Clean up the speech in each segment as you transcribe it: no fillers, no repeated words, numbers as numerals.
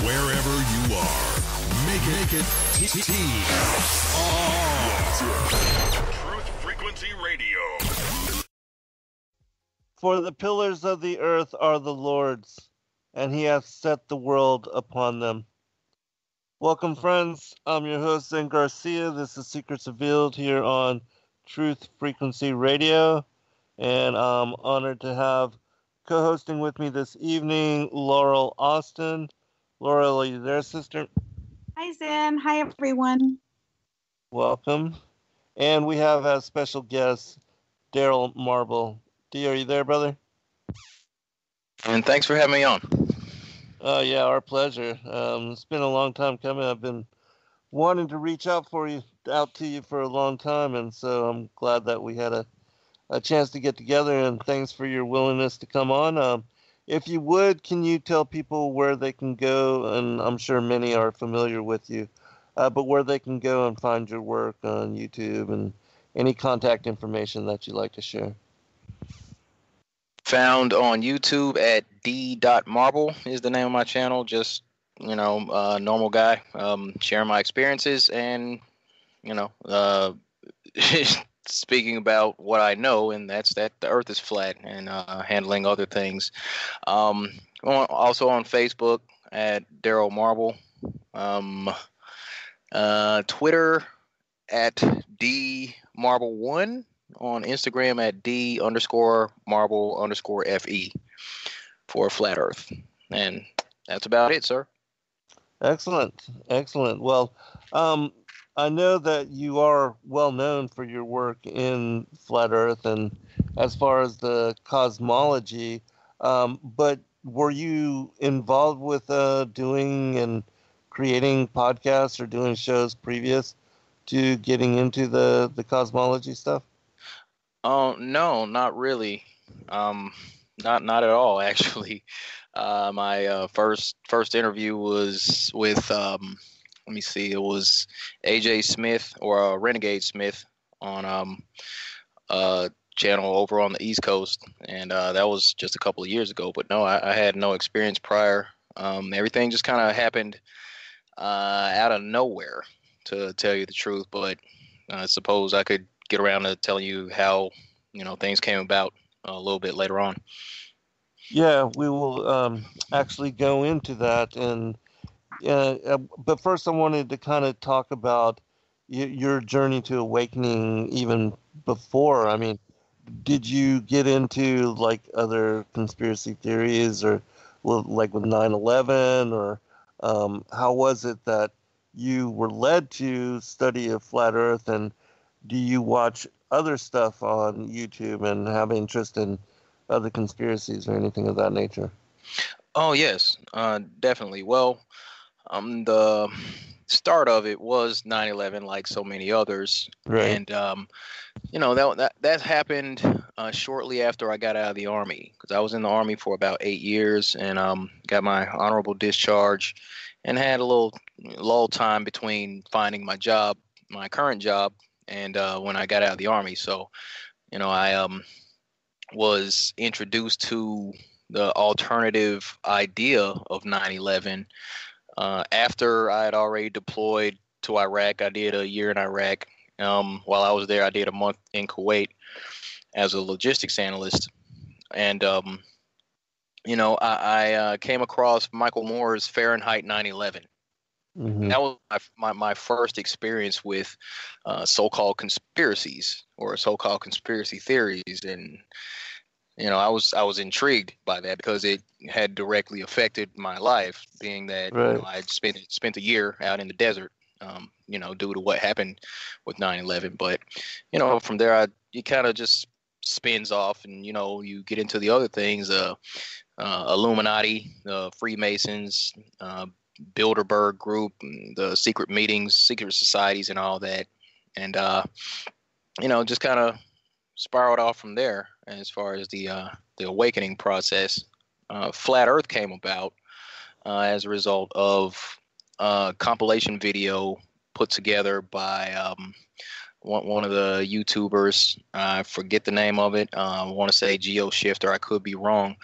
Wherever you are, make it T. Truth Frequency Radio. For the pillars of the earth are the Lord's, and he hath set the world upon them. Welcome, friends. I'm your host, Zen Garcia. This is Secrets Revealed here on Truth Frequency Radio, and I'm honored to have co-hosting with me this evening, Laurel Austin. Laurel, are you there, sister? Hi, Zen. Hi, everyone. Welcome. And we have as special guest, Darryle Marble. D, are you there, brother? And thanks for having me on. Yeah, our pleasure. It's been a long time coming. I've been wanting to reach out to you for a long time, and so I'm glad that we had a chance to get together, and thanks for your willingness to come on. If you would, can you tell people where they can go, and I'm sure many are familiar with you, but where they can go and find your work on YouTube and any contact information that you'd like to share? Found on YouTube at d.marble is the name of my channel. Just, normal guy, sharing my experiences and, speaking about what I know, and that's that the earth is flat and handling other things. Also on Facebook at Darryle Marble. Twitter at dmarble1. On Instagram at d_marble_fe for Flat Earth. And that's about it, sir. Excellent. Well, I know that you are well known for your work in Flat Earth and as far as the cosmology, but were you involved with doing and creating podcasts or doing shows previous to getting into the cosmology stuff? Oh, no, not really. Not at all, actually. My first interview was with it was AJ Smith or Renegade Smith on channel over on the East Coast, and that was just a couple of years ago. But no, I had no experience prior. Everything just kind of happened out of nowhere, to tell you the truth. But I suppose I could get around to telling you how things came about a little bit later on. Yeah, we will actually go into that, and but first I wanted to kind of talk about your journey to awakening even before. I mean, did you get into like other conspiracy theories or like with 9/11, or how was it that you were led to study a flat Earth, and do you watch other stuff on YouTube and have interest in other conspiracies or anything of that nature? Oh, yes, definitely. Well, the start of it was 9/11, like so many others. Right. And, that happened shortly after I got out of the Army, because I was in the Army for about 8 years and got my honorable discharge and had a little lull time between finding my current job, and when I got out of the Army. So, I was introduced to the alternative idea of 9/11 after I had already deployed to Iraq. I did a year in Iraq. While I was there, I did a month in Kuwait as a logistics analyst. And, I came across Michael Moore's Fahrenheit 9/11. Mm-hmm. That was my first experience with so-called conspiracies or so-called conspiracy theories, and I was intrigued by that because it had directly affected my life, being that Right. I had spent a year out in the desert, due to what happened with 9/11. But from there, it kind of just spins off, and you get into the other things, Illuminati, Freemasons, Bilderberg Group, the secret meetings, secret societies, and all that, and just kind of spiraled off from there. As far as the awakening process, Flat Earth came about as a result of a compilation video put together by one of the YouTubers. I forget the name of it. I want to say GeoShifter. I could be wrong,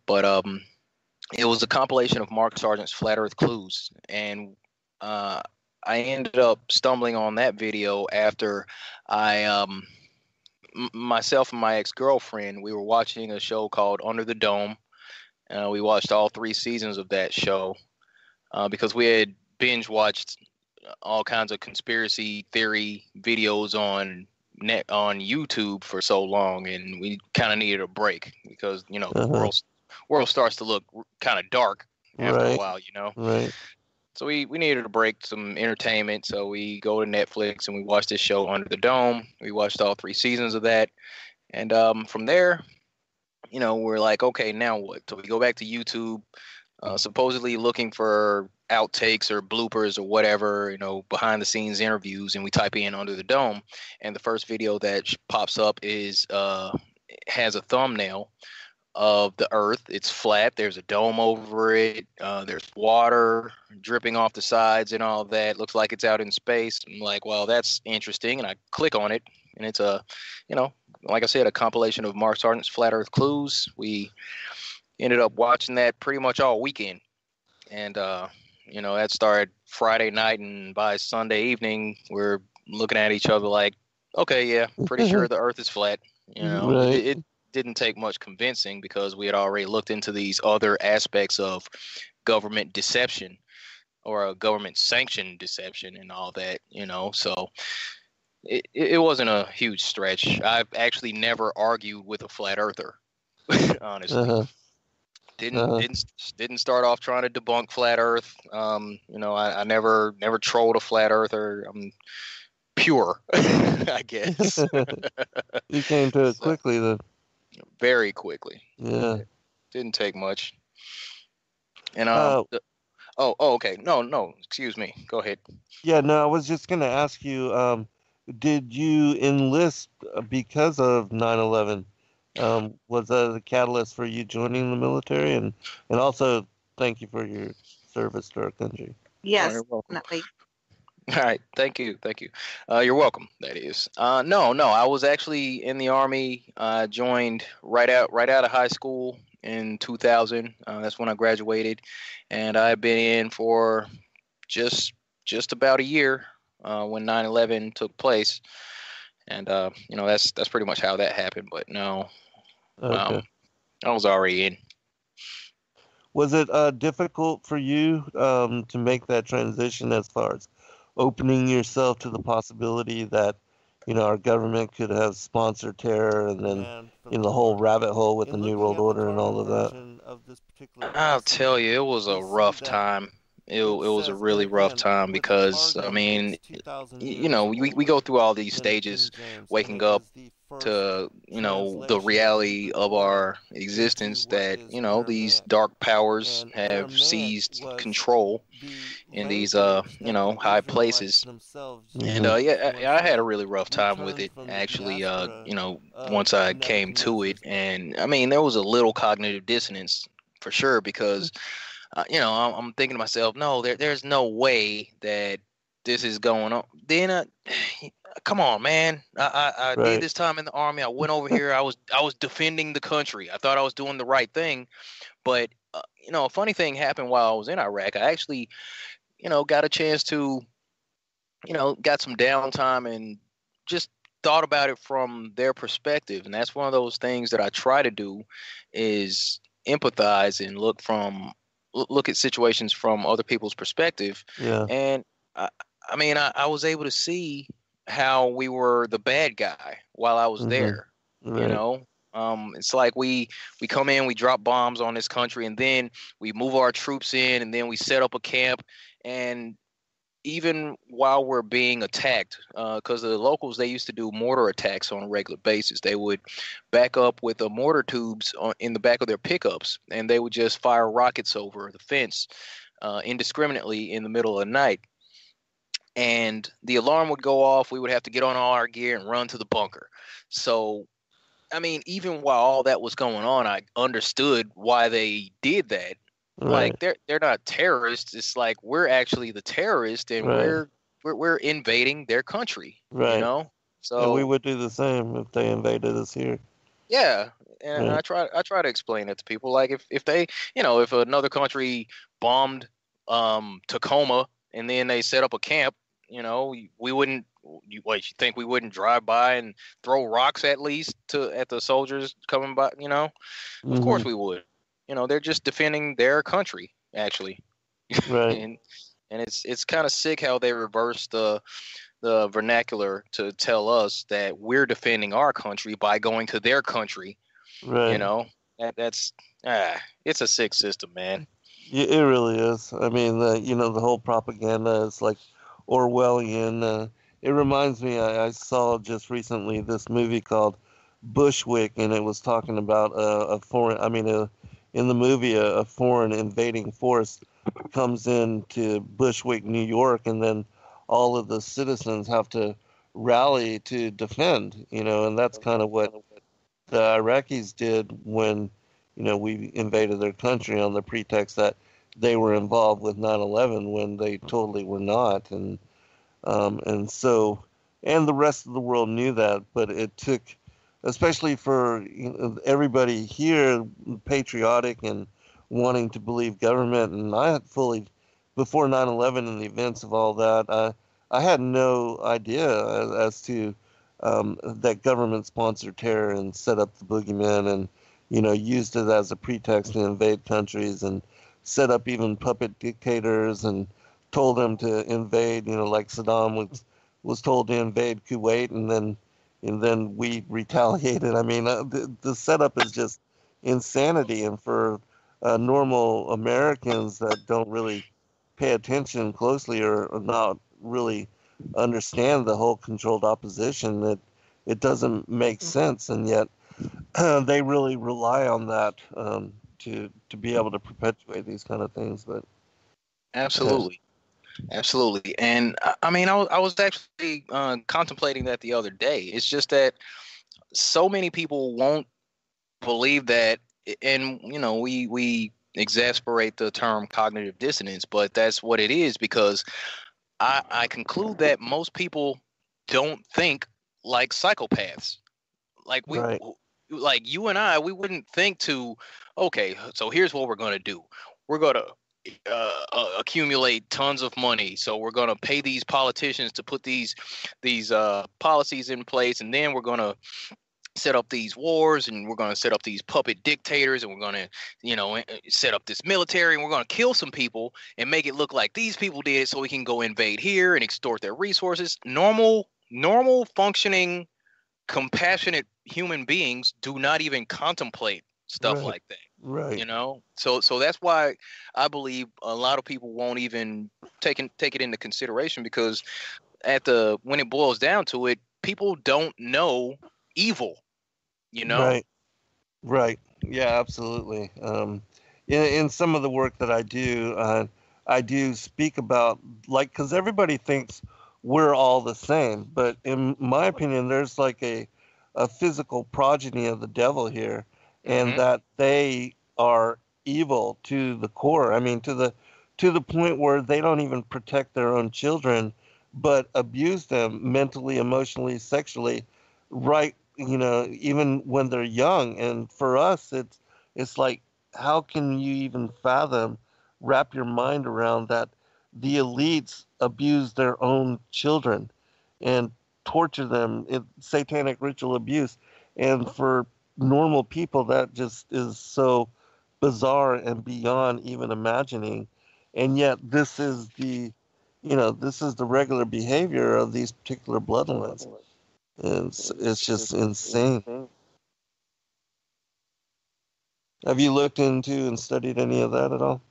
but it was a compilation of Mark Sargent's Flat Earth Clues, and I ended up stumbling on that video after I myself and my ex-girlfriend, we were watching a show called Under the Dome. We watched all 3 seasons of that show because we had binge watched all kinds of conspiracy theory videos on YouTube for so long, and we kind of needed a break because the world starts to look kind of dark after a while, Right. So we needed a break, some entertainment. So we go to Netflix and we watch this show Under the Dome. We watched all 3 seasons of that, and from there, we're like, okay, now what? So we go back to YouTube, supposedly looking for outtakes or bloopers or whatever, behind the scenes interviews, and we type in Under the Dome, and the first video that pops up is has a thumbnail of the Earth. It's flat. There's a dome over it. There's water dripping off the sides and all that. Looks like it's out in space. I'm like, well, that's interesting, and I click on it, and it's like I said, a compilation of Mark Sargent's Flat Earth Clues. We ended up watching that pretty much all weekend, and that started Friday night, and by Sunday evening, we're looking at each other like, okay, yeah, pretty sure the Earth is flat. Right. It didn't take much convincing because we had already looked into these other aspects of government deception or a government sanctioned deception and all that, so it wasn't a huge stretch. I've actually never argued with a flat earther, honestly. Didn't start off trying to debunk flat earth. I never trolled a flat earther. I'm pure, I guess. You came to it quickly then. Very quickly. Yeah. Didn't take much. And okay. No, excuse me. Go ahead. Yeah, no, I was just gonna ask you, did you enlist because of 9/11? Was that a catalyst for you joining the military? And also thank you for your service to our country. Yes, You're welcome. definitely. All right, thank you. You're welcome. That is. No, I was actually in the Army. I joined right out of high school in 2000. That's when I graduated, and I've been in for just about a year when 9/11 took place, and that's pretty much how that happened. But no, Okay. I was already in. Was it difficult for you to make that transition as far as opening yourself to the possibility that our government could have sponsored terror and then the whole rabbit hole with the New World Order and all of that? I'll tell you, it was a rough time. It was a really rough time because we go through all these stages, waking up to the reality of our existence that these dark powers have seized control in these high places, and I had a really rough time with it actually. Once I came to it, and I mean there was a little cognitive dissonance for sure because I'm thinking to myself, no, there's no way that this is going on. Then come on, man. I Right. did this time in the Army. I went over here. I was defending the country. I thought I was doing the right thing, but a funny thing happened while I was in Iraq. I actually, got a chance to, got some downtime and just thought about it from their perspective. And that's one of those things that I try to do is empathize and look at situations from other people's perspective. Yeah. And I was able to see how we were the bad guy while I was there. Right. It's like we come in, we drop bombs on this country, and then we move our troops in, and then we set up a camp. And even while we're being attacked, because the locals, they used to do mortar attacks on a regular basis. They would back up with the mortar tubes in the back of their pickups, and they would just fire rockets over the fence indiscriminately in the middle of the night. And the alarm would go off. We would have to get on all our gear and run to the bunker. So, even while all that was going on, I understood why they did that. Right. Like they're not terrorists. It's like we're actually the terrorists, and Right. we're invading their country. Right. So And we would do the same if they invaded us here. yeah, And I try to explain it to people. Like if they, if another country bombed Tacoma and then they set up a camp, we wouldn't. You think we wouldn't drive by and throw rocks at least at the soldiers coming by? Of course we would. They're just defending their country actually. Right. and it's kind of sick how they reverse the vernacular to tell us that we're defending our country by going to their country. Right. That's it's a sick system, man. Yeah, it really is. I mean, the whole propaganda is like Orwellian. It reminds me, I saw just recently this movie called Bushwick, and it was talking about a foreign. I mean, in the movie, a foreign invading force comes into Bushwick, New York, and then all of the citizens have to rally to defend. And that's kind of what the Iraqis did when, we invaded their country on the pretext that they were involved with 9/11 when they totally were not. And the rest of the world knew that, but it took, especially for everybody here, patriotic and wanting to believe government. And I had fully, before 9/11 and the events of all that, I had no idea as to that government sponsored terror and set up the bogeymen and, used it as a pretext to invade countries and set up even puppet dictators and told them to invade, like Saddam was told to invade Kuwait, and then we retaliated. I mean, the setup is just insanity, and for normal Americans that don't really pay attention closely or not really understand the whole controlled opposition, that it doesn't make sense, and yet they really rely on that to be able to perpetuate these kind of things. But absolutely. Absolutely. And I mean, I was actually contemplating that the other day. It's just that so many people won't believe that. And, we exasperate the term cognitive dissonance, but that's what it is, because I conclude that most people don't think like psychopaths. Like Right. like you and I, we wouldn't think okay, so here's what we're going to do. We're going to accumulate tons of money. So we're going to pay these politicians to put these policies in place, and then we're going to set up these wars, and we're going to set up these puppet dictators, and we're going to set up this military, and we're going to kill some people and make it look like these people did it, so we can go invade here and extort their resources. Normal functioning, compassionate human beings do not even contemplate stuff Right. like that. Right. So that's why I believe a lot of people won't even take it into consideration, because when it boils down to it, people don't know evil. Right. Yeah, absolutely. In some of the work that I do speak about, like, because everybody thinks we're all the same, but in my opinion, there's like a physical progeny of the devil here, and that they are evil to the core. I mean, to the point where they don't even protect their own children, but abuse them mentally, emotionally, sexually, right? Even when they're young. And for us, it's like, how can you even wrap your mind around that? The elites abuse their own children and torture them in satanic ritual abuse. And for normal people, that just is so bizarre and beyond even imagining. And yet this is the regular behavior of these particular bloodlines. And it's just insane. Have you looked into and studied any of that at all?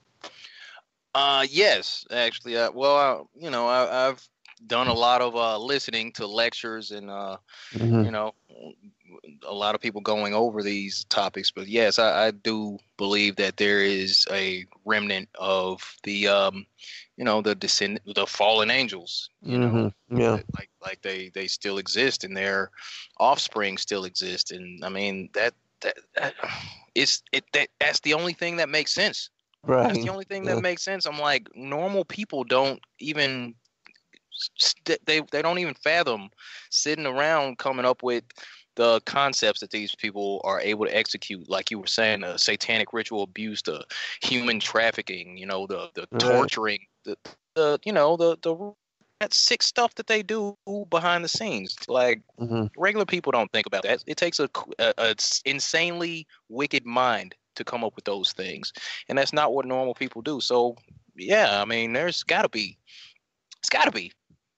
Yes, actually. I've done a lot of listening to lectures and a lot of people going over these topics. But yes, I do believe that there is a remnant of the the fallen angels. Yeah. Like they still exist, and their offspring still exist. And I mean that's the only thing that makes sense. Right. That's the only thing that makes sense. I'm like, normal people don't even they don't even fathom sitting around coming up with the concepts that these people are able to execute, like you were saying, the satanic ritual abuse, the human trafficking, the Right. torturing, the that sick stuff that they do behind the scenes. Like regular people don't think about that. It takes a insanely wicked mind to come up with those things, and that's not what normal people do. So yeah, I mean, it's got to be,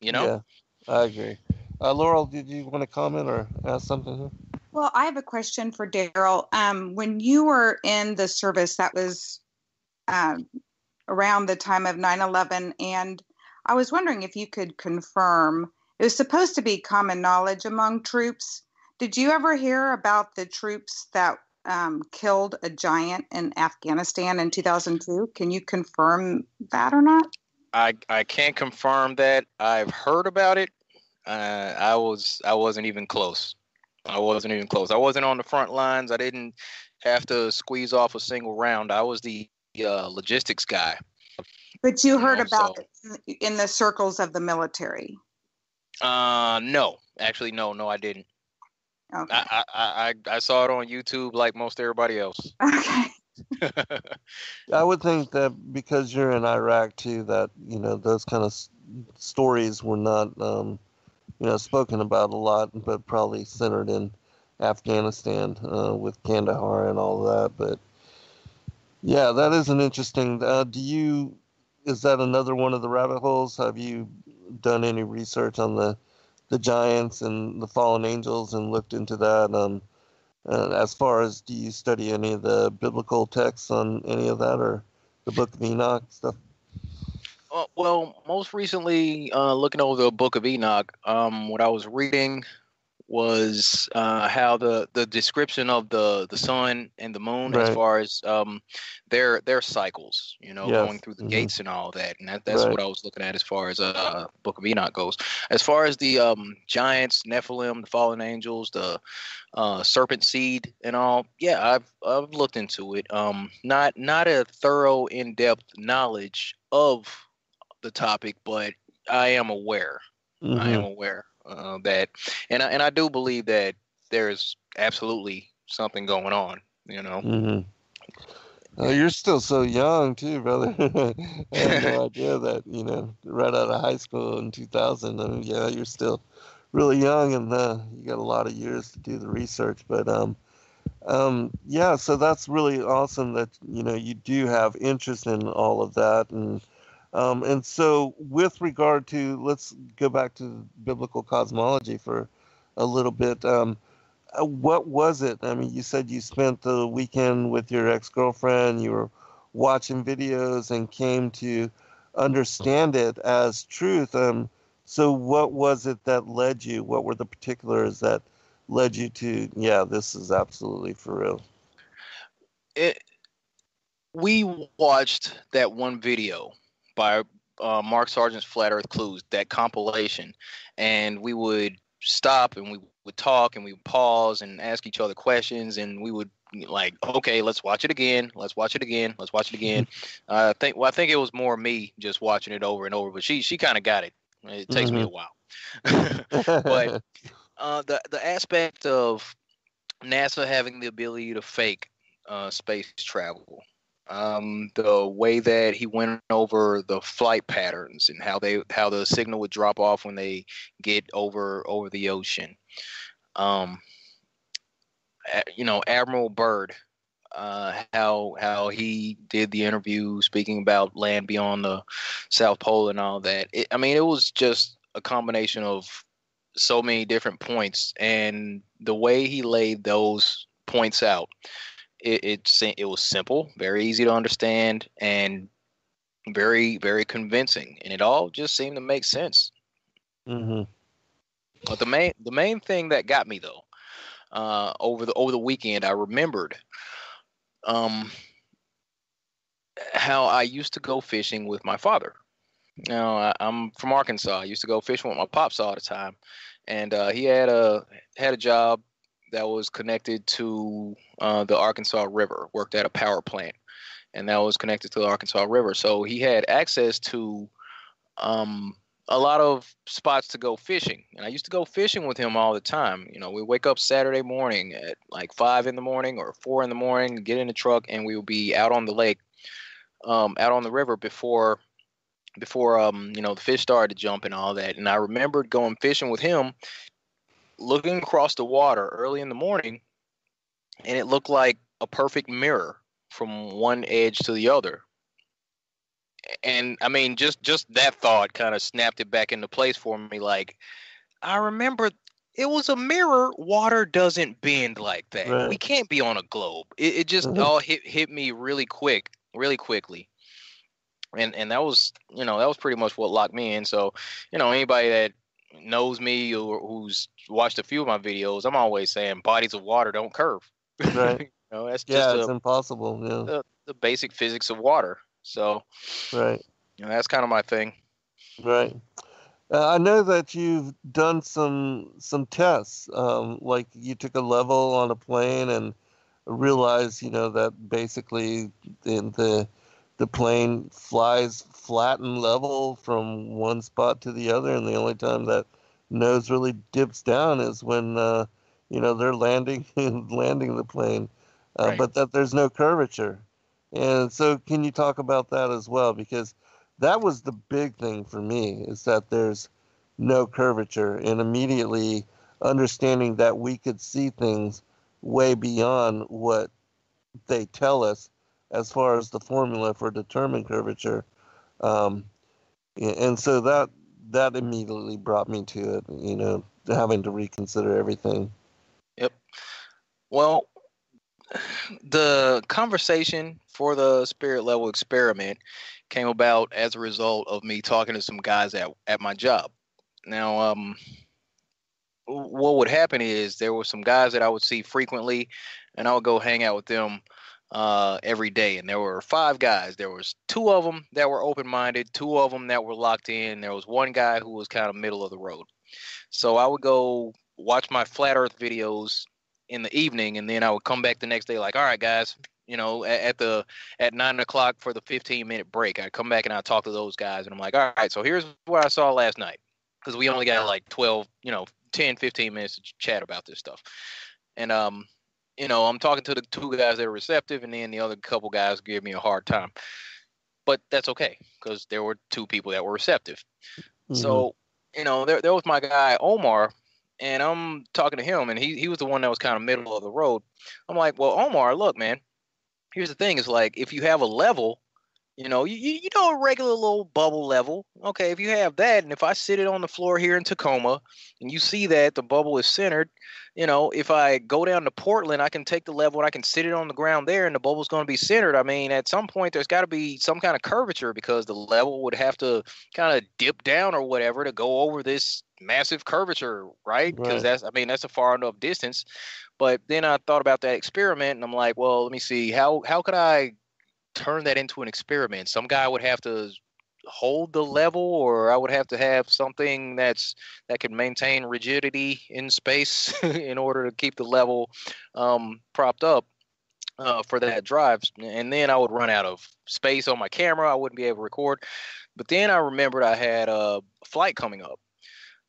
Yeah, I agree. Laurel, did you want to comment or ask something here? Well, I have a question for Darryle. When you were in the service, that was around the time of 9/11, and I was wondering if you could confirm, it was supposed to be common knowledge among troops. Did you ever hear about the troops that killed a giant in Afghanistan in 2002? Can you confirm that or not? I can't confirm that. I've heard about it. I wasn't even close. I wasn't on the front lines. I didn't have to squeeze off a single round. I was the logistics guy. But you heard about it in the circles of the military? No, actually, no, I didn't. Okay. I saw it on YouTube like most everybody else. Okay. I would think that because you're in Iraq too, that those kind of stories were not spoken about a lot, but probably centered in Afghanistan with Kandahar and all that. But yeah, that is an interesting. Is that another one of the rabbit holes? Have you done any research on the giants and the fallen angels and looked into that? As far as, do you study any of the biblical texts on any of that, or the Book of Enoch stuff? Well, most recently, looking over the Book of Enoch, what I was reading was how the description of the sun and the moon, Right. as far as their cycles, Yes. going through the gates and all that, and that's Right. what I was looking at as far as Book of Enoch goes. As far as the giants, Nephilim, the fallen angels, the serpent seed and all, yeah, I've looked into it. Not a thorough, in-depth knowledge of the topic, but I am aware. I am aware that, and I do believe that there's absolutely something going on. You're still so young too, brother. I had no idea that, right out of high school in 2000. I mean, yeah, you're still really young, and you got a lot of years to do the research. But yeah, so that's really awesome that you do have interest in all of that, and so with regard to, let's go back to biblical cosmology for a little bit. What was it? I mean, you said you spent the weekend with your ex-girlfriend, you were watching videos and came to understand it as truth. So what was it that led you? What were the particulars that led you to, yeah, this is absolutely for real? We watched that one video by Mark Sargent's Flat Earth Clues, that compilation, and we would stop and we would talk and we would pause and ask each other questions, and we would like, okay, let's watch it again. I think it was more me just watching it over and over, but she kind of got it. It takes me a while. But the aspect of NASA having the ability to fake space travel, the way that he went over the flight patterns and how the signal would drop off when they get over the ocean. Admiral Byrd, how he did the interview speaking about land beyond the South Pole and all that. It was just a combination of so many different points, and the way he laid those points out, it was simple, very easy to understand, and very, very convincing, and it all just seemed to make sense. But the main thing that got me though, over the weekend, I remembered how I used to go fishing with my father. Now, I'm from Arkansas. I used to go fishing with my pops all the time, and he had a job that was connected to the Arkansas River. Worked at a power plant, and that was connected to the Arkansas River. So he had access to a a lot of spots to go fishing. And I used to go fishing with him all the time. You know, we wake up Saturday morning at like 5 in the morning or 4 in the morning, get in the truck, and we will be out on the lake, out on the river before the fish started to jump and all that. And I remembered going fishing with him, looking across the water early in the morning, and it looked like a perfect mirror from one edge to the other. And I mean, just that thought kind of snapped it back into place for me. Like, I remember it was a mirror. Water doesn't bend like that. Right. We can't be on a globe. It just all hit me really quickly. And that was pretty much what locked me in. So, anybody that knows me or who's watched a few of my videos, I'm always saying bodies of water don't curve. Right. That's just it's impossible. Yeah. The basic physics of water. So, right. That's kind of my thing. Right. I know that you've done some tests, like you took a level on a plane and realized, that basically the plane flies flat and level from one spot to the other, and the only time that nose really dips down is when they're landing the plane, Right. but that there's no curvature. And so can you talk about that as well? Because that was the big thing for me, is that there's no curvature, and immediately understanding that we could see things way beyond what they tell us as far as the formula for determining curvature. And so that immediately brought me to it, having to reconsider everything. Yep. Well, the conversation for the spirit level experiment came about as a result of me talking to some guys at my job. Now, what would happen is there were some guys that I would see frequently, and I would go hang out with them every day. And there were 5 guys. There was 2 of them that were open-minded, 2 of them that were locked in. There was 1 guy who was kind of middle of the road. So I would go watch my flat earth videos in the evening, and then I would come back the next day like, all right, guys, at 9 o'clock for the 15-minute break, I'd come back and I'd talk to those guys, and I'm like, all right, so here's what I saw last night, because we only got like 10, 15 minutes to chat about this stuff. And I'm talking to the 2 guys that are receptive, and then the other couple guys give me a hard time, but that's okay, because there were 2 people that were receptive. Mm-hmm. So there was my guy Omar. And I'm talking to him, and he was the one that was kind of middle of the road. I'm like, well, Omar, look, man, here's the thing. Is like, if you have a level, you know a regular little bubble level. Okay, if you have that, and if I sit it on the floor here in Tacoma, and you see that the bubble is centered, if I go down to Portland, I can take the level and I can sit it on the ground there, and the bubble's going to be centered. I mean, at some point, there's got to be some kind of curvature, because the level would have to kind of dip down or whatever to go over this massive curvature, right? Because that's a far enough distance. But then I thought about that experiment, and I'm like, well, let me see, how could I turn that into an experiment? Some guy would have to hold the level, or I would have to have something that can maintain rigidity in space in order to keep the level propped up for that drive. And then I would run out of space on my camera. I wouldn't be able to record. But then I remembered I had a flight coming up.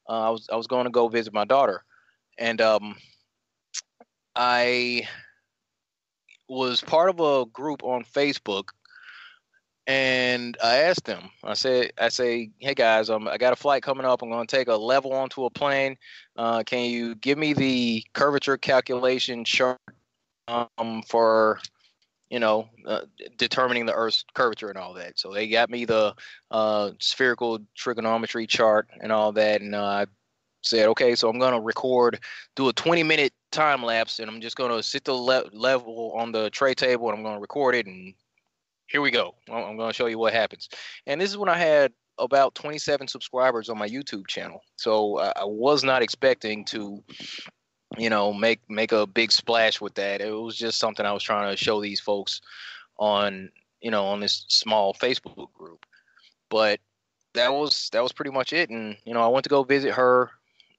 I was going to go visit my daughter, and I was part of a group on Facebook, and I asked them. I say, hey guys, I got a flight coming up. I'm going to take a level onto a plane. Can you give me the curvature calculation chart for determining the Earth's curvature and all that? So they got me the spherical trigonometry chart and all that, and I said, okay, so I'm going to do a 20-minute time lapse, and I'm just going to sit the level on the tray table, and I'm going to record it, and here we go. I'm going to show you what happens. And this is when I had about 27 subscribers on my YouTube channel. So I was not expecting to, make a big splash with that. It was just something I was trying to show these folks on this small Facebook group. But that was pretty much it. And, I went to go visit her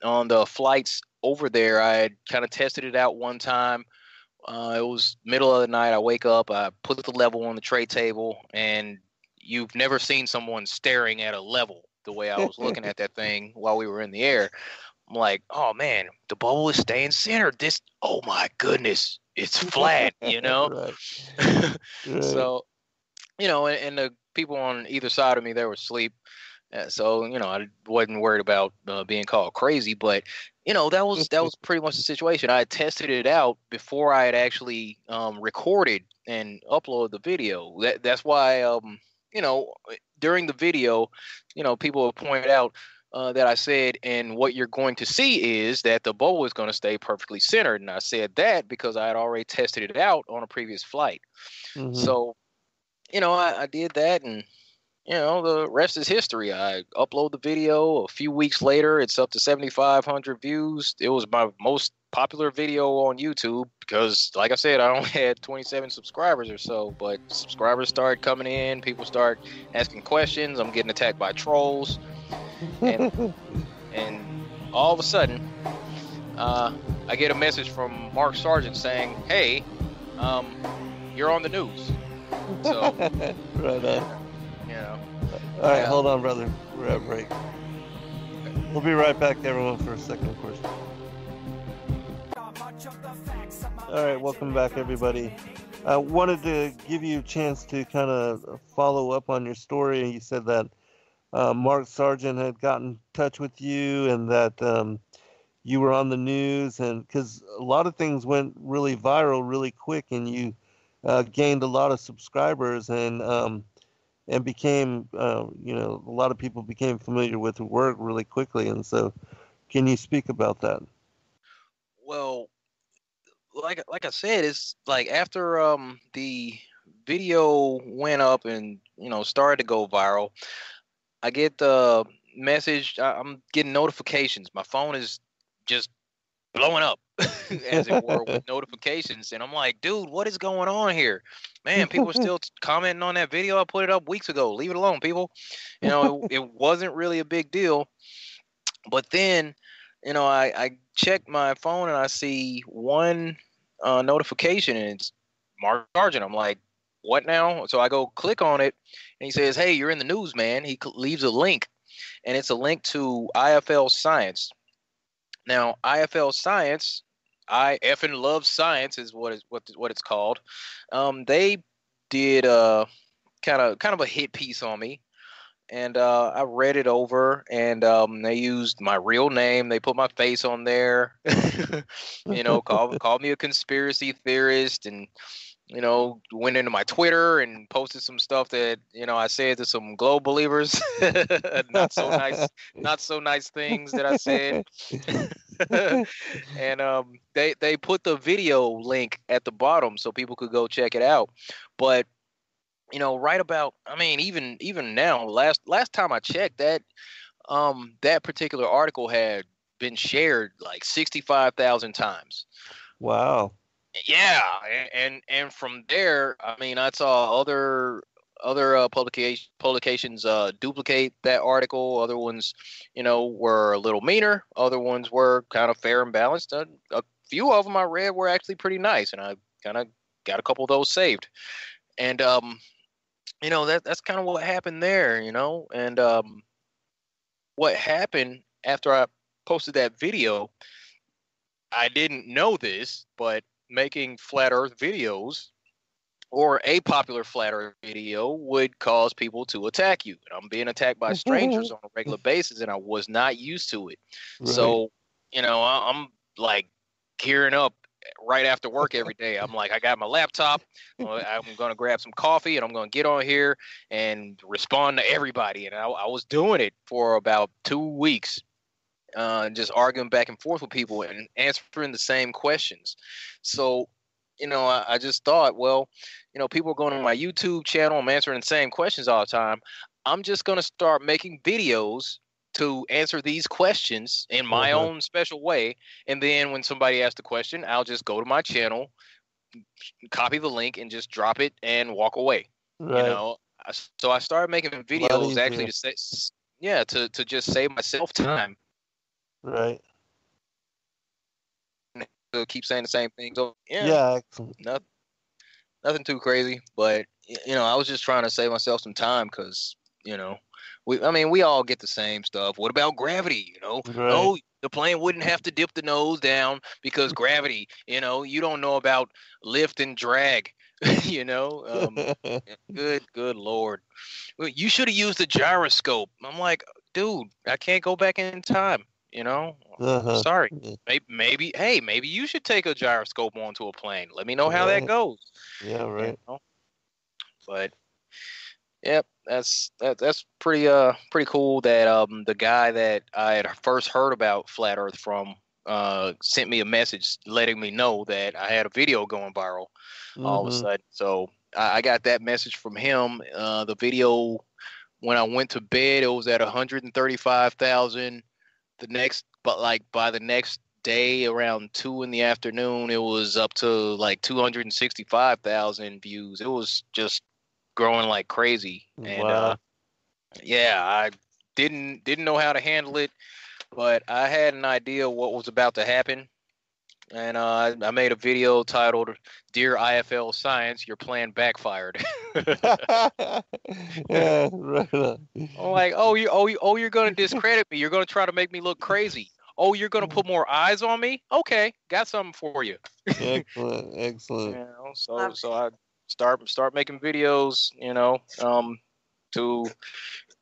on the flights over there. I had kind of tested it out one time. It was middle of the night. I wake up, I put the level on the tray table, and you've never seen someone staring at a level the way I was looking at that thing while we were in the air. I'm like, oh man, the bubble is staying centered. This, oh my goodness, it's flat, you know? Right. Right. So, you know, and the people on either side of me, they were asleep. So, you know, I wasn't worried about being called crazy, but, you know, that was pretty much the situation. I had tested it out before I had actually recorded and uploaded the video. That's why, you know, during the video, you know, people have pointed out that I said, and what you're going to see is that the bubble is going to stay perfectly centered. And I said that because I had already tested it out on a previous flight. Mm-hmm. So, you know, I did that, and, you know, the rest is history. I upload the video. A few weeks later, it's up to 7,500 views. It was my most popular video on YouTube because, like I said, I only had 27 subscribers or so, but subscribers started coming in. People start asking questions. I'm getting attacked by trolls. And all of a sudden, I get a message from Mark Sargent saying, hey, you're on the news. So, right on. you know. All right, hold on, brother. We're at break. We'll be right back, everyone, for a second, of course. All right, welcome back, everybody. I wanted to give you a chance to kind of follow up on your story. You said that Mark Sargent had gotten in touch with you and that you were on the news, and because a lot of things went really viral really quick, and you gained a lot of subscribers and became, you know, a lot of people became familiar with the work really quickly. And so, can you speak about that? Well, like I said, it's like after the video went up and, you know, started to go viral, I get the message. I'm getting notifications. My phone is just blowing up, as it were, with notifications. And I'm like, dude, what is going on here? Man, people are still commenting on that video. I put it up weeks ago. Leave it alone, people. You know, it wasn't really a big deal. But then, you know, I check my phone and I see one notification, and it's Mark Sargent. I'm like, what now? So I go click on it, and he says, hey, you're in the news, man. He leaves a link, and it's a link to IFL Science. Now, IFL Science, I effing love science is what it's called. They did kind of a hit piece on me, and I read it over, and they used my real name. They put my face on there, you know, called me a conspiracy theorist, and, you know, went into my Twitter and posted some stuff that, you know, I said to some globe believers, not so nice things that I said. And they put the video link at the bottom so people could go check it out. But, you know, right about, I mean, even now, last time I checked, that that particular article had been shared like 65,000 times. Wow. Yeah, and from there, I mean, I saw other publications duplicate that article. Other ones, you know, were a little meaner. Other ones were kind of fair and balanced. A few of them I read were actually pretty nice, and I kind of got a couple of those saved. And you know, that's kind of what happened there, you know. And what happened after I posted that video, I didn't know this, but making flat earth videos or a popular flat earth video would cause people to attack you. And I'm being attacked by strangers on a regular basis, and I was not used to it. Right. So, you know, I'm like gearing up right after work every day. I'm like, I got my laptop, I'm going to grab some coffee, and I'm going to get on here and respond to everybody. And I was doing it for about 2 weeks. Just arguing back and forth with people and answering the same questions. So, you know, I just thought, well, you know, people are going to my YouTube channel. I'm answering the same questions all the time. I'm just going to start making videos to answer these questions in my own special way. And then when somebody asks the question, I'll just go to my channel, copy the link, and just drop it and walk away. Right. You know, so I started making videos actually to say, to just save myself time. Right. To keep saying the same things. So, yeah. Nothing too crazy, but, you know, I was just trying to save myself some time because, you know, we all get the same stuff. What about gravity? Right. Oh, the plane wouldn't have to dip the nose down because gravity. You don't know about lift and drag. Good Lord. Well, you should have used the gyroscope. I'm like, dude, I can't go back in time. Sorry. Maybe you should take a gyroscope onto a plane. Let me know how that goes. Yeah, right. But yep, that's pretty cool that the guy that I had first heard about Flat Earth from sent me a message letting me know that I had a video going viral all of a sudden. So I got that message from him. The video, when I went to bed, it was at 135,000. By the next day around 2 p.m, it was up to like 265,000 views. It was just growing like crazy. And wow. I didn't know how to handle it, but I had an idea what was about to happen. And I made a video titled "Dear IFL Science, Your Plan Backfired." Yeah, right on. I'm like, you're gonna discredit me. You're gonna try to make me look crazy. Oh, you're gonna put more eyes on me. Okay, got something for you. Excellent. So I start making videos. To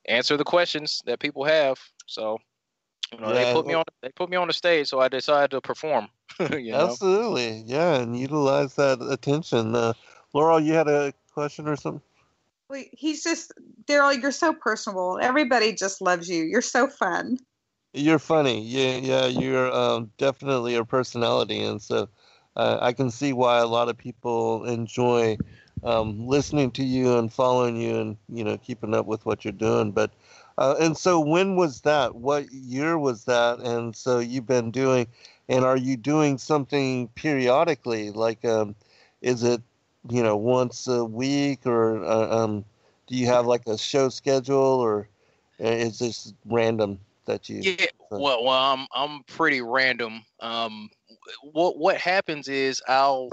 answer the questions that people have. So they put me on the stage, so I decided to perform. Absolutely, yeah, and utilize that attention. Laurel, you had a question or something? Well, he's just, Darryle, you're so personable. Everybody just loves you. You're so fun. You're funny. Yeah, you're definitely a personality, and so I can see why a lot of people enjoy listening to you and following you, and keeping up with what you're doing. But and so when was that? What year was that? And so you've been doing, and are you doing something periodically? Like, is it once a week, or do you have like a show schedule, or is this random that you? Yeah, well, I'm pretty random. What happens is I'll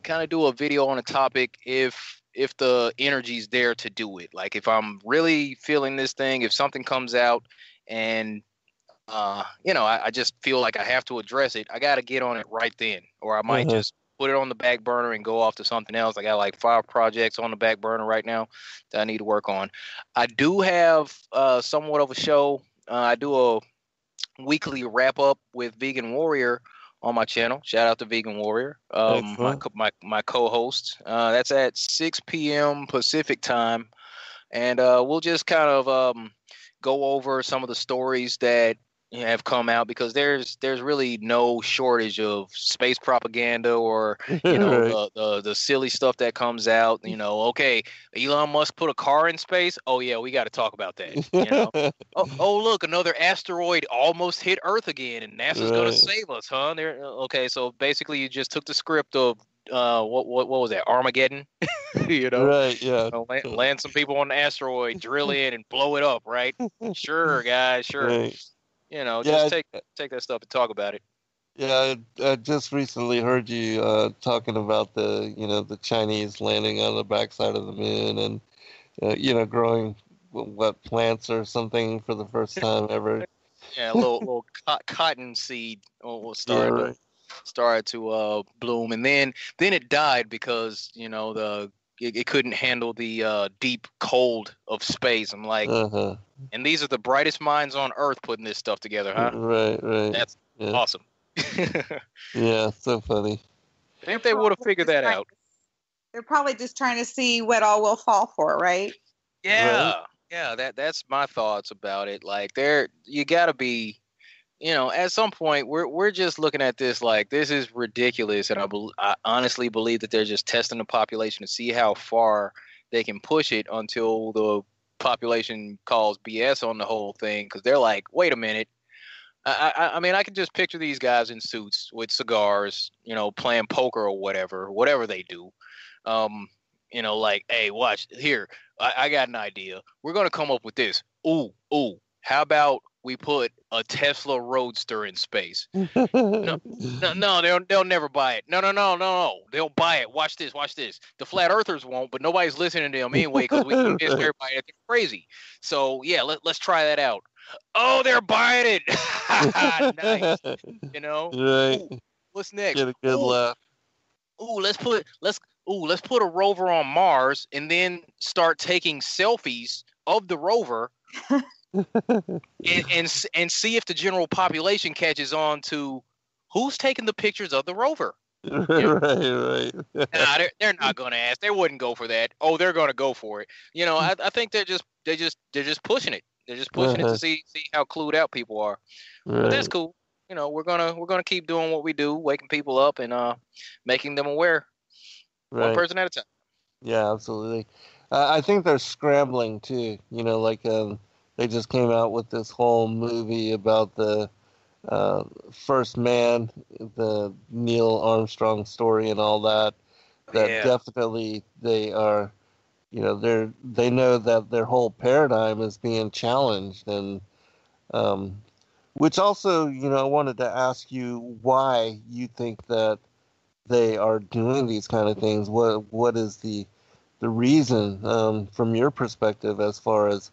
kind of do a video on a topic if the energy's there to do it. Like if I'm really feeling this thing, if something comes out and I just feel like I have to address it, I got to get on it right then, or I might just put it on the back burner and go off to something else. I got like 5 projects on the back burner right now that I need to work on. I do have somewhat of a show. I do a weekly wrap up with Vegan Warrior on my channel. Shout out to Vegan Warrior, my co-host. That's at 6 p.m. Pacific time, and we'll just kind of go over some of the stories that have come out, because there's really no shortage of space propaganda or Right. the silly stuff that comes out. Okay, Elon Musk put a car in space. Oh yeah, we got to talk about that. Oh look, another asteroid almost hit Earth again, and NASA's gonna save us, huh? Okay, so basically you just took the script of what was that, Armageddon? Right, yeah. Land some people on the asteroid, drill in, and blow it up, right? Sure, guys, sure. Right. Just take that stuff and talk about it. Yeah, I just recently heard you talking about the Chinese landing on the backside of the moon, and growing what plants or something for the first time ever. Yeah, a little cotton seed started to bloom, and then it died because it couldn't handle the deep cold of space. I'm like, and these are the brightest minds on Earth putting this stuff together, huh? Right. That's awesome. Yeah, so funny. If they would have figured that out. They're probably just trying to see what all we'll fall for, right? Yeah, right? Yeah. That's my thoughts about it. Like, you got to be, at some point we're just looking at this like this is ridiculous, and I honestly believe that they're just testing the population to see how far they can push it until the population calls BS on the whole thing, because they're like, wait a minute. I mean, I can just picture these guys in suits with cigars, playing poker or whatever they do. Like, hey, watch here. I got an idea. We're gonna come up with this. Ooh, how about we put a Tesla Roadster in space. No, they'll never buy it. No. They'll buy it. Watch this. The flat earthers won't, but nobody's listening to them anyway because we convinced everybody that they're crazy. So yeah, let's try that out. Oh, they're buying it. Nice. Right. Ooh, what's next? Get a good laugh. Let's put a rover on Mars and then start taking selfies of the rover and see if the general population catches on to who's taking the pictures of the rover. Right. Nah, they're not gonna ask. They wouldn't go for that. Oh, they're gonna go for it. I think they're just pushing it. They're just pushing it to see how clued out people are. Right. But that's cool. We're gonna keep doing what we do, waking people up and making them aware, one person at a time. Yeah, absolutely. I think they're scrambling too. They just came out with this whole movie about the first man, the Neil Armstrong story, and all that. Definitely they are. They know that their whole paradigm is being challenged, and which also, I wanted to ask you why you think that they are doing these kind of things. What is the reason from your perspective as far as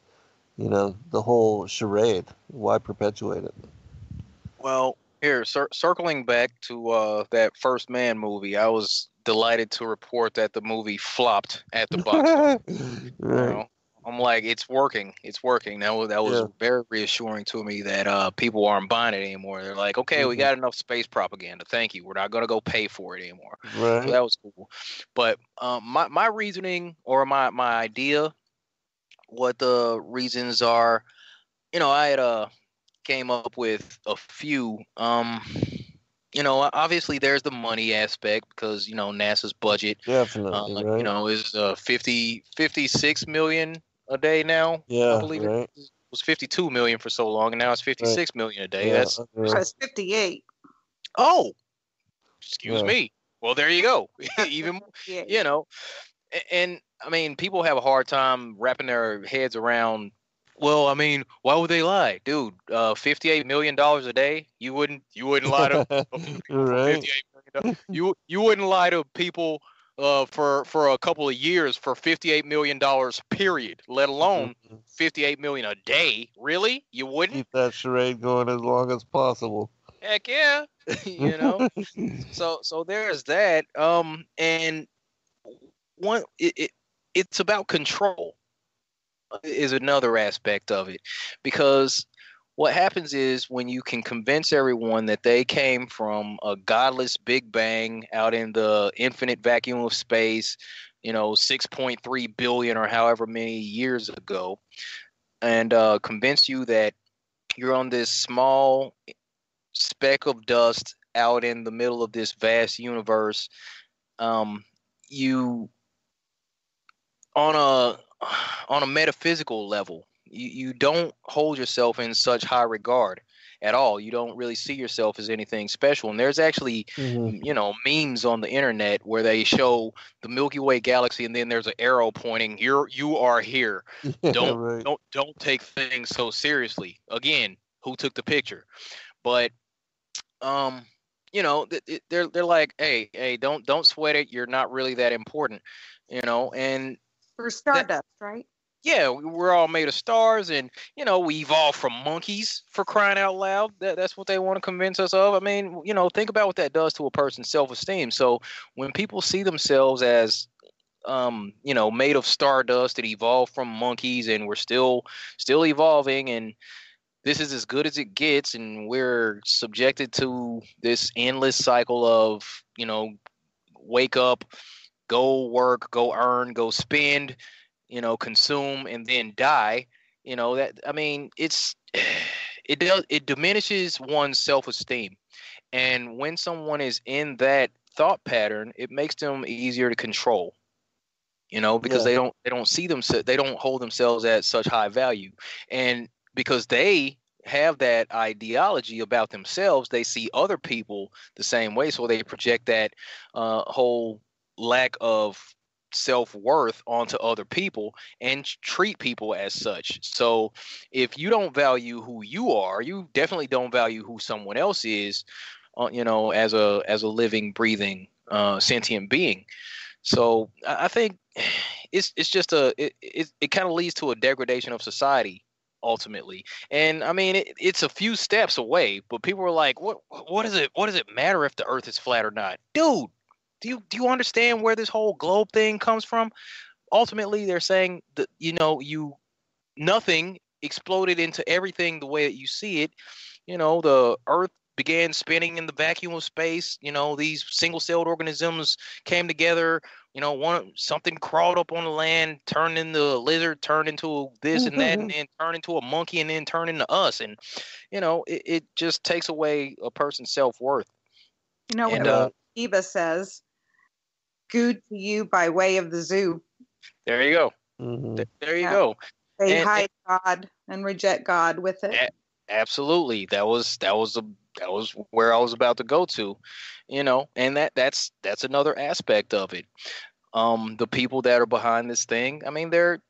the whole charade? Why perpetuate it? Well, here, circling back to that First Man movie, I was delighted to report that the movie flopped at the box office. Right. I'm like, it's working. That was very reassuring to me that people aren't buying it anymore. They're like, okay, we got enough space propaganda. Thank you. We're not going to go pay for it anymore. Right. So that was cool. But my reasoning or my idea, what the reasons are, I had came up with a few. Obviously there's the money aspect because NASA's budget, definitely, right. Is 56 million a day now. Yeah, I believe right. it was 52 million for so long, and now it's 56 million a day. Yeah, That's 58. Oh, excuse me. Well, there you go. Even and I mean, people have a hard time wrapping their heads around. Well, I mean, why would they lie, dude? $58 million a day. You wouldn't lie to people right. for $58 million. You wouldn't lie to people for a couple of years for $58 million period, let alone $58 million a day. Really? You wouldn't? Keep that charade going as long as possible. Heck yeah. So there's that. And it's about control is another aspect of it, because what happens is when you can convince everyone that they came from a godless big bang out in the infinite vacuum of space, 6.3 billion or however many years ago, and convince you that you're on this small speck of dust out in the middle of this vast universe, you on a metaphysical level, you don't hold yourself in such high regard at all. You don't really see yourself as anything special. And there's actually, memes on the internet where they show the Milky Way galaxy, and then there's an arrow pointing, you are here. Don't take things so seriously. Again, who took the picture? But they're like, hey, don't sweat it. You're not really that important, and for stardust, right? Yeah, we're all made of stars, and we evolved from monkeys, for crying out loud. That's what they want to convince us of. I mean, think about what that does to a person's self-esteem. So when people see themselves as made of stardust that evolved from monkeys, and we're still evolving, and this is as good as it gets, and we're subjected to this endless cycle of wake up, go work, go earn, go spend, consume, and then die. It diminishes one's self-esteem. And when someone is in that thought pattern, it makes them easier to control, because they don't see themselves, they don't hold themselves at such high value. And because they have that ideology about themselves, they see other people the same way. So they project that whole lack of self-worth onto other people and treat people as such. So if you don't value who you are, you definitely don't value who someone else is, as a living, breathing, sentient being. So I think it's just it kind of leads to a degradation of society ultimately. And I mean, it's a few steps away, but people are like, what does it matter if the earth is flat or not? Dude, do you understand where this whole globe thing comes from? Ultimately, they're saying that, nothing exploded into everything the way that you see it. The earth began spinning in the vacuum of space. These single-celled organisms came together. Something crawled up on the land, turned into a lizard, turned into this and that, and then turned into a monkey, and then turned into us. And it just takes away a person's self-worth. What Eva says, "Good to you by way of the zoo." There you go. Mm-hmm. There you go. They hide God and reject God with it. Absolutely. That was where I was about to go to, and that's another aspect of it. The people that are behind this thing, I mean, they're,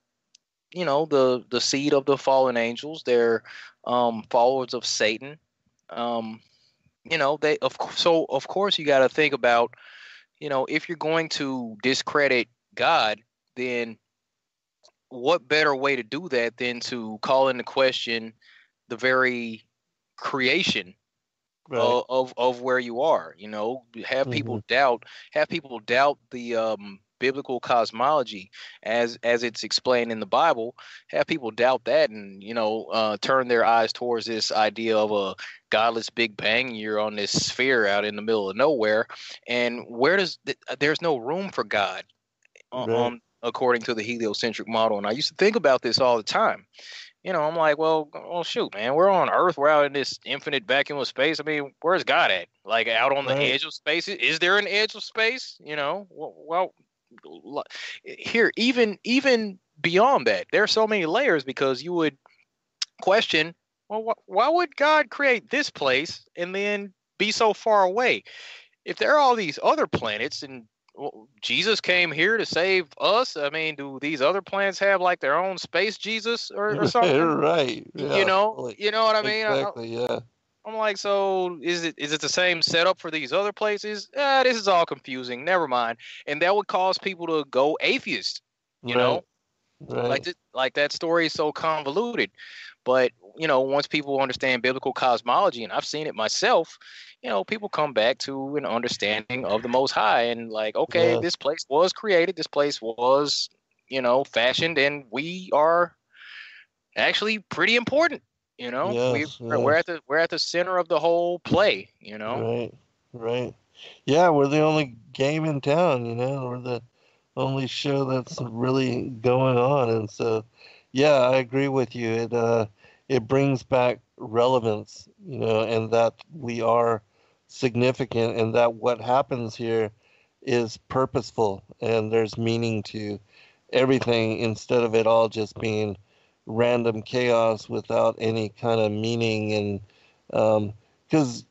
the seed of the fallen angels. They're followers of Satan. Of course you got to think about, if you're going to discredit God, then what better way to do that than to call into question the very creation of where you are? Have people doubt the biblical cosmology as it's explained in the Bible. Have people doubt that, and turn their eyes towards this idea of a godless Big Bang. You're on this sphere out in the middle of nowhere, and there's no room for God according to the heliocentric model. And I used to think about this all the time. I'm like, well, shoot, man, we're on Earth. We're out in this infinite vacuum of space. I mean, where's God at? Like, out on the edge of space? Is there an edge of space? Well, here, even beyond that, there are so many layers, because you would question, well, why would God create this place and then be so far away? If there are all these other planets, and Jesus came here to save us, I mean, do these other planets have like their own space Jesus or something? Right. Yeah, you know what I mean? Exactly. Yeah. I'm like, so is it the same setup for these other places? This is all confusing. Never mind. And that would cause people to go atheist. Right. Like that story is so convoluted. But once people understand biblical cosmology, and I've seen it myself, people come back to an understanding of the Most High, and like, okay, this place was created, this place was, fashioned, and we are actually pretty important. We're at the center of the whole play. Right. Yeah, we're the only game in town. We're the only show that's really going on, and so, yeah, I agree with you. It brings back relevance, and that we are significant, and that what happens here is purposeful, and there's meaning to everything, instead of it all just being random chaos without any kind of meaning. And because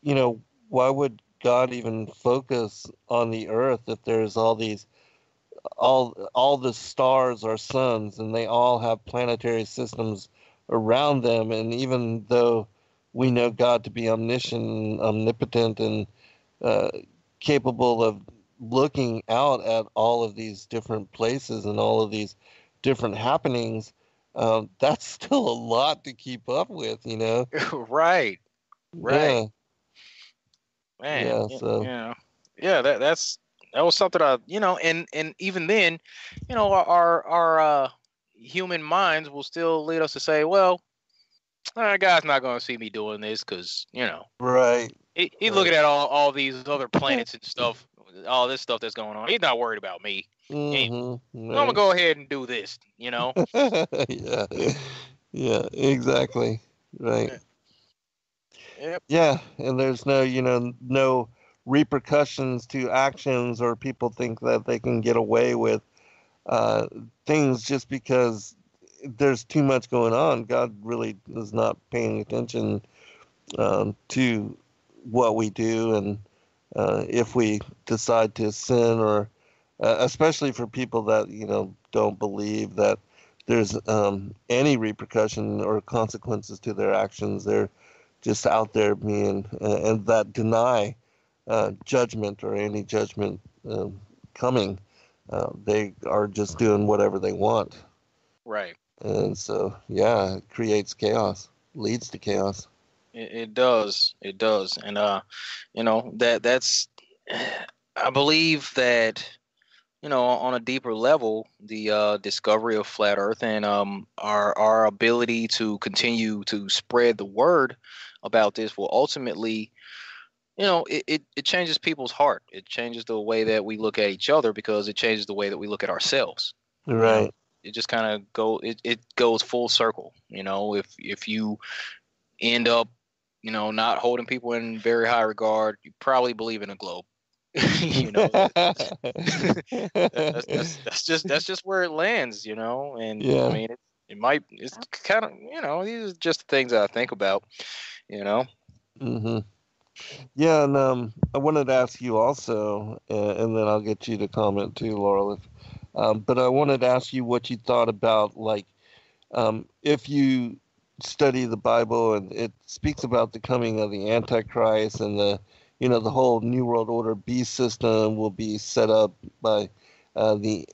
why would God even focus on the earth if there's all the stars are suns, and they all have planetary systems around them? And even though we know God to be omniscient, omnipotent, and capable of looking out at all of these different places and all of these different happenings, that's still a lot to keep up with, Right. Yeah. Man. Yeah. So. Yeah. That was something and even then, our human minds will still lead us to say, well, God's not going to see me doing this, because Right. He's looking at all these other planets and stuff, all this stuff that's going on. He's not worried about me. I'm gonna go ahead and do this. Yeah. Yeah. Exactly. Right. Yep. Yeah, and there's no repercussions to actions, or people think that they can get away with things just because there's too much going on. God really is not paying attention to what we do, and if we decide to sin or especially for people that don't believe that there's any repercussion or consequences to their actions. They're just out there being and that deny judgment or any judgment coming. They are just doing whatever they want. Right. And so, yeah, it creates chaos, leads to chaos. It does. It does. And that's I believe that on a deeper level, the discovery of flat Earth and our ability to continue to spread the word about this will ultimately, it changes people's heart. It changes the way that we look at each other because it changes the way that we look at ourselves. Right. It just kind of it goes full circle. If you end up, not holding people in very high regard, you probably believe in a globe. That's just where it lands, and Yeah. I mean it's kind of these are just the things that I think about. Mm-hmm. Yeah, and I wanted to ask you also, and then I'll get you to comment too, Laurel. But I wanted to ask you what you thought about, like, if you study the Bible and it speaks about the coming of the Antichrist and the whole New World Order beast system will be set up by the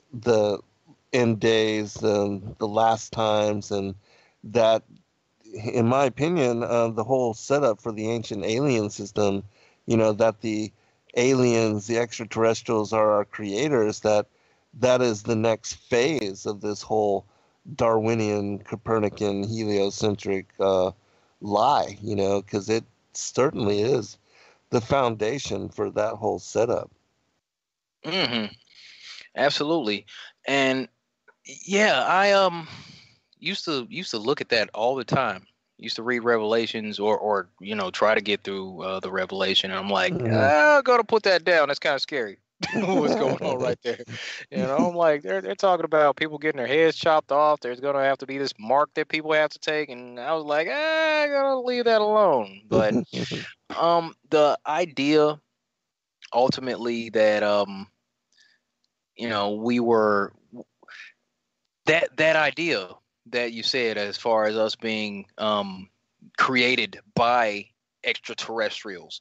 end days, the last times, and that, in my opinion, the whole setup for the ancient alien system, that the aliens, the extraterrestrials are our creators, that is the next phase of this whole Darwinian Copernican heliocentric lie, because it certainly is the foundation for that whole setup. Mm-hmm. Absolutely. And yeah, I used to look at that all the time. Used to read Revelations or try to get through the Revelation, and I'm like, I'm gonna put that down. That's kind of scary. What's going on right there? I'm like, they're talking about people getting their heads chopped off. There's gonna have to be this mark that people have to take, and I was like, I gotta leave that alone. But the idea ultimately that we were that idea that you said as far as us being created by extraterrestrials.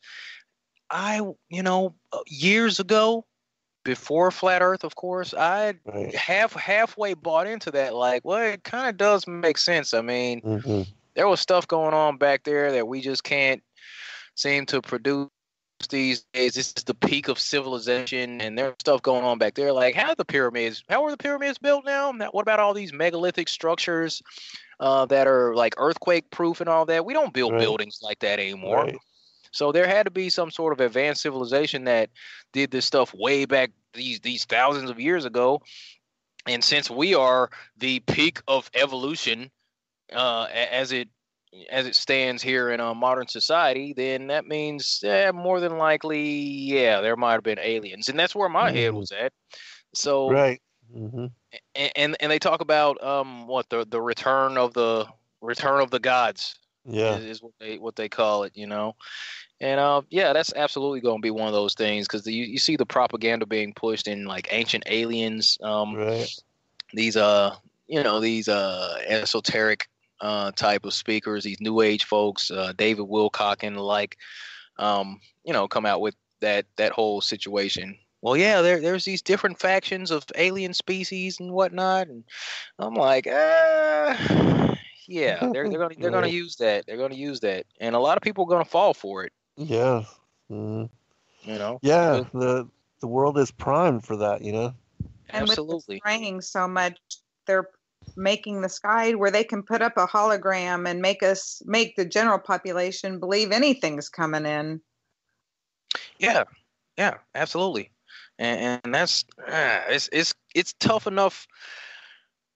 Years ago, before Flat Earth, of course, I halfway bought into that. Like, well, it kind of does make sense. I mean, there was stuff going on back there that we just can't seem to produce these days. This is the peak of civilization, and there's stuff going on back there. Like, how are the pyramids built now? What about all these megalithic structures that are like earthquake proof and all that? We don't build buildings like that anymore. Right. So there had to be some sort of advanced civilization that did this stuff way back these thousands of years ago. And since we are the peak of evolution as it stands here in modern society, then that means more than likely, there might have been aliens, and that's where my head was at. So right, and they talk about the return of the gods. Yeah, is what they call it, And that's absolutely going to be one of those things because you see the propaganda being pushed in like ancient aliens, these esoteric type of speakers, these new age folks, David Wilcock and the like, come out with that whole situation. Well, yeah, there's these different factions of alien species and whatnot, and I'm like, yeah, they're gonna use that. They're gonna use that, and a lot of people are gonna fall for it. Yeah. Yeah, the world is primed for that, And Absolutely. with the spraying so much, they're making the sky where they can put up a hologram and make the general population believe anything's coming in. Yeah, absolutely, and that's it's tough enough.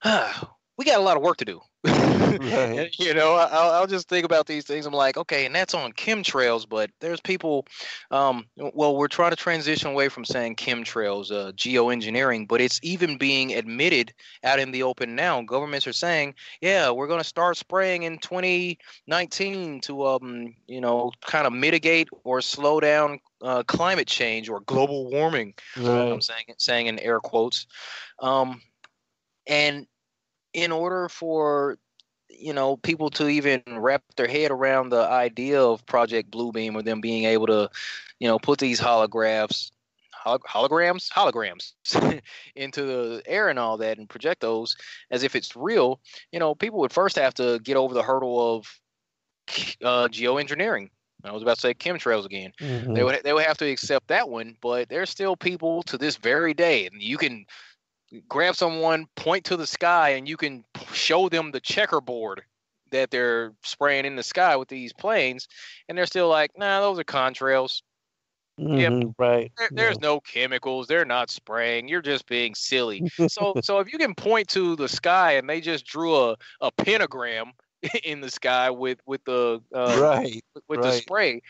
We got a lot of work to do. Right. You know, I'll just think about these things. I'm like, okay, and that's on chemtrails, but there's people. Well, we're trying to transition away from saying chemtrails, geoengineering, but it's even being admitted out in the open now. Governments are saying, yeah, we're going to start spraying in 2019 to, you know, kind of mitigate or slow down climate change or global warming. I'm Right. saying in air quotes. And in order for, you know, people to even wrap their head around the idea of Project Bluebeam, or them being able to, you know, put these holograms into the air and all that, and project those as if it's real, you know, people would first have to get over the hurdle of geoengineering. I was about to say chemtrails again. They Hmm. would have to accept that one, but there's still people to this very day, and you can grab someone, point to the sky, and you can show them the checkerboard that they're spraying in the sky with these planes, and they're still like, nah, those are contrails. Yep, Right. Yeah. there's no chemicals. They're not spraying. You're just being silly. So if you can point to the sky and they just drew a pentagram in the sky with the Right. with the Right. spray,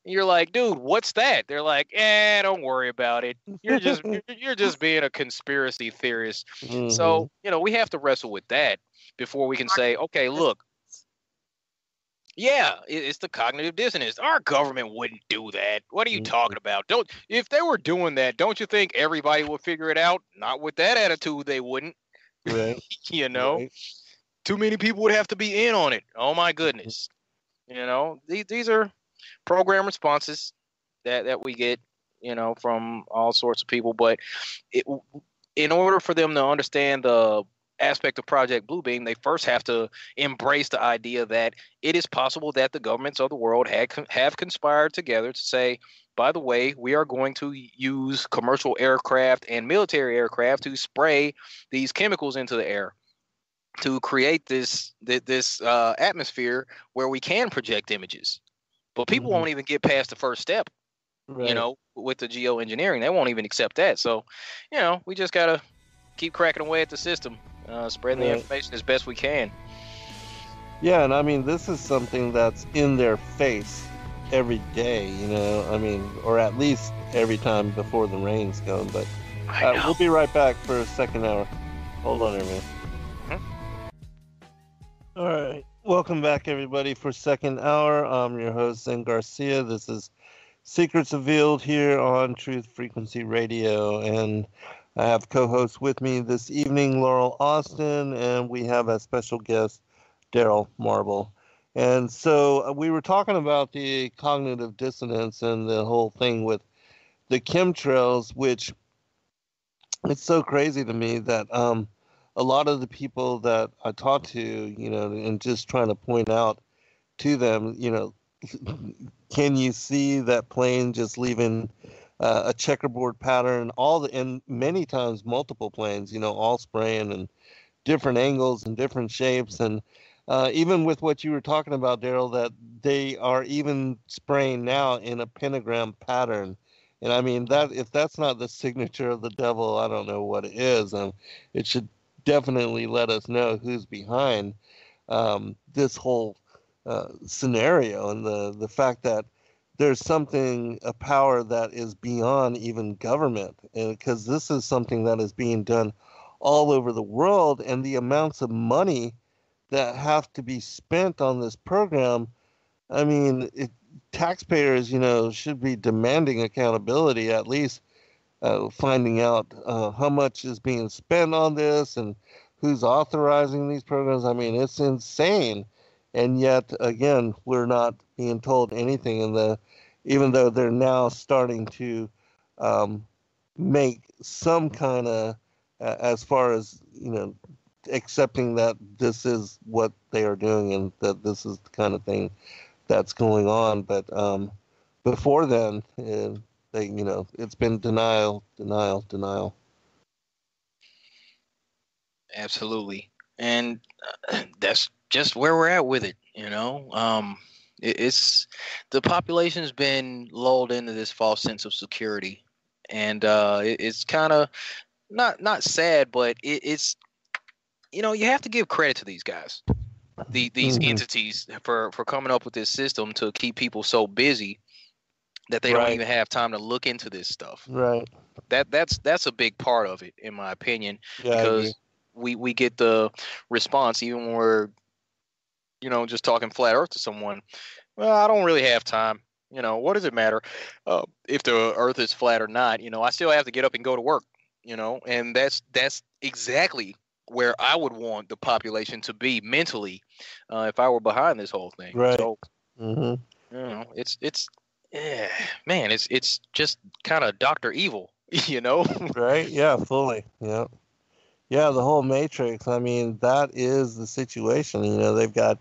you're like, dude, what's that? They're like, don't worry about it. You're just being a conspiracy theorist. Hmm. So, you know, we have to wrestle with that before we can say, okay, look, yeah, it's the cognitive dissonance. Our government wouldn't do that. What are you talking about? Don't If they were doing that, don't you think everybody would figure it out? Not with that attitude, they wouldn't. Right. You know, Right. too many people would have to be in on it. Oh my goodness. You know, these are program responses that we get, you know, from all sorts of people. But it, in order for them to understand the aspect of Project Bluebeam, they first have to embrace the idea that it is possible that the governments of the world have conspired together to say, by the way, we are going to use commercial aircraft and military aircraft to spray these chemicals into the air to create this atmosphere where we can project images. But people Hmm. won't even get past the first step, you Right. know, with the geoengineering. They won't even accept that. So, you know, we just got to keep cracking away at the system, spreading the Right. information as best we can. Yeah, and I mean, this is something that's in their face every day, you know. I mean, or at least every time before the rains come. But I know. we'll be right back for a second hour. Hold on, everyone. Mhm. All right. Welcome back, everybody, for second hour. I'm your host, Zen Garcia. This is Secrets Revealed here on Truth Frequency Radio. And I have co hosts with me this evening, Laurel Austin, and we have a special guest, Darryle Marble. And so we were talking about the cognitive dissonance and the whole thing with the chemtrails, which it's so crazy to me that a lot of the people that I talk to, you know, and just trying to point out to them, you know, can you see that plane just leaving a checkerboard pattern, and many times multiple planes, you know, all spraying and different angles and different shapes. And even with what you were talking about, Darryle, that they are even spraying now in a pentagram pattern. And I mean, that if that's not the signature of the devil, I don't know what it is. It should definitely let us know who's behind this whole scenario, and the fact that there's something, a power that is beyond even government, because this is something that is being done all over the world, and the amounts of money that have to be spent on this program. I mean, taxpayers, you know, should be demanding accountability, at least finding out how much is being spent on this and who's authorizing these programs. I mean, it's insane. And yet, again, we're not being told anything. Even though they're now starting to um, make some kind of, as far as, you know, accepting that this is what they are doing and that this is the kind of thing that's going on. But before then, they, you know, it's been denial, denial, denial. Absolutely. And that's just where we're at with it, you know. It's the population's been lulled into this false sense of security, and it's kind of not sad, but it's you have to give credit to these guys, these Mhm. entities for coming up with this system to keep people so busy that they don't Right. even have time to look into this stuff. Right. That's a big part of it, in my opinion, Yeah, I agree. because we get the response even when we're just talking flat Earth to someone. Well, I don't really have time. What does it matter if the Earth is flat or not? I still have to get up and go to work. And that's exactly where I would want the population to be mentally if I were behind this whole thing. Right. So Hmm. it's yeah, man, it's just kind of Doctor Evil, you know. Right. Yeah. Fully. Yeah. Yeah. The whole Matrix. I mean, that is the situation. They've got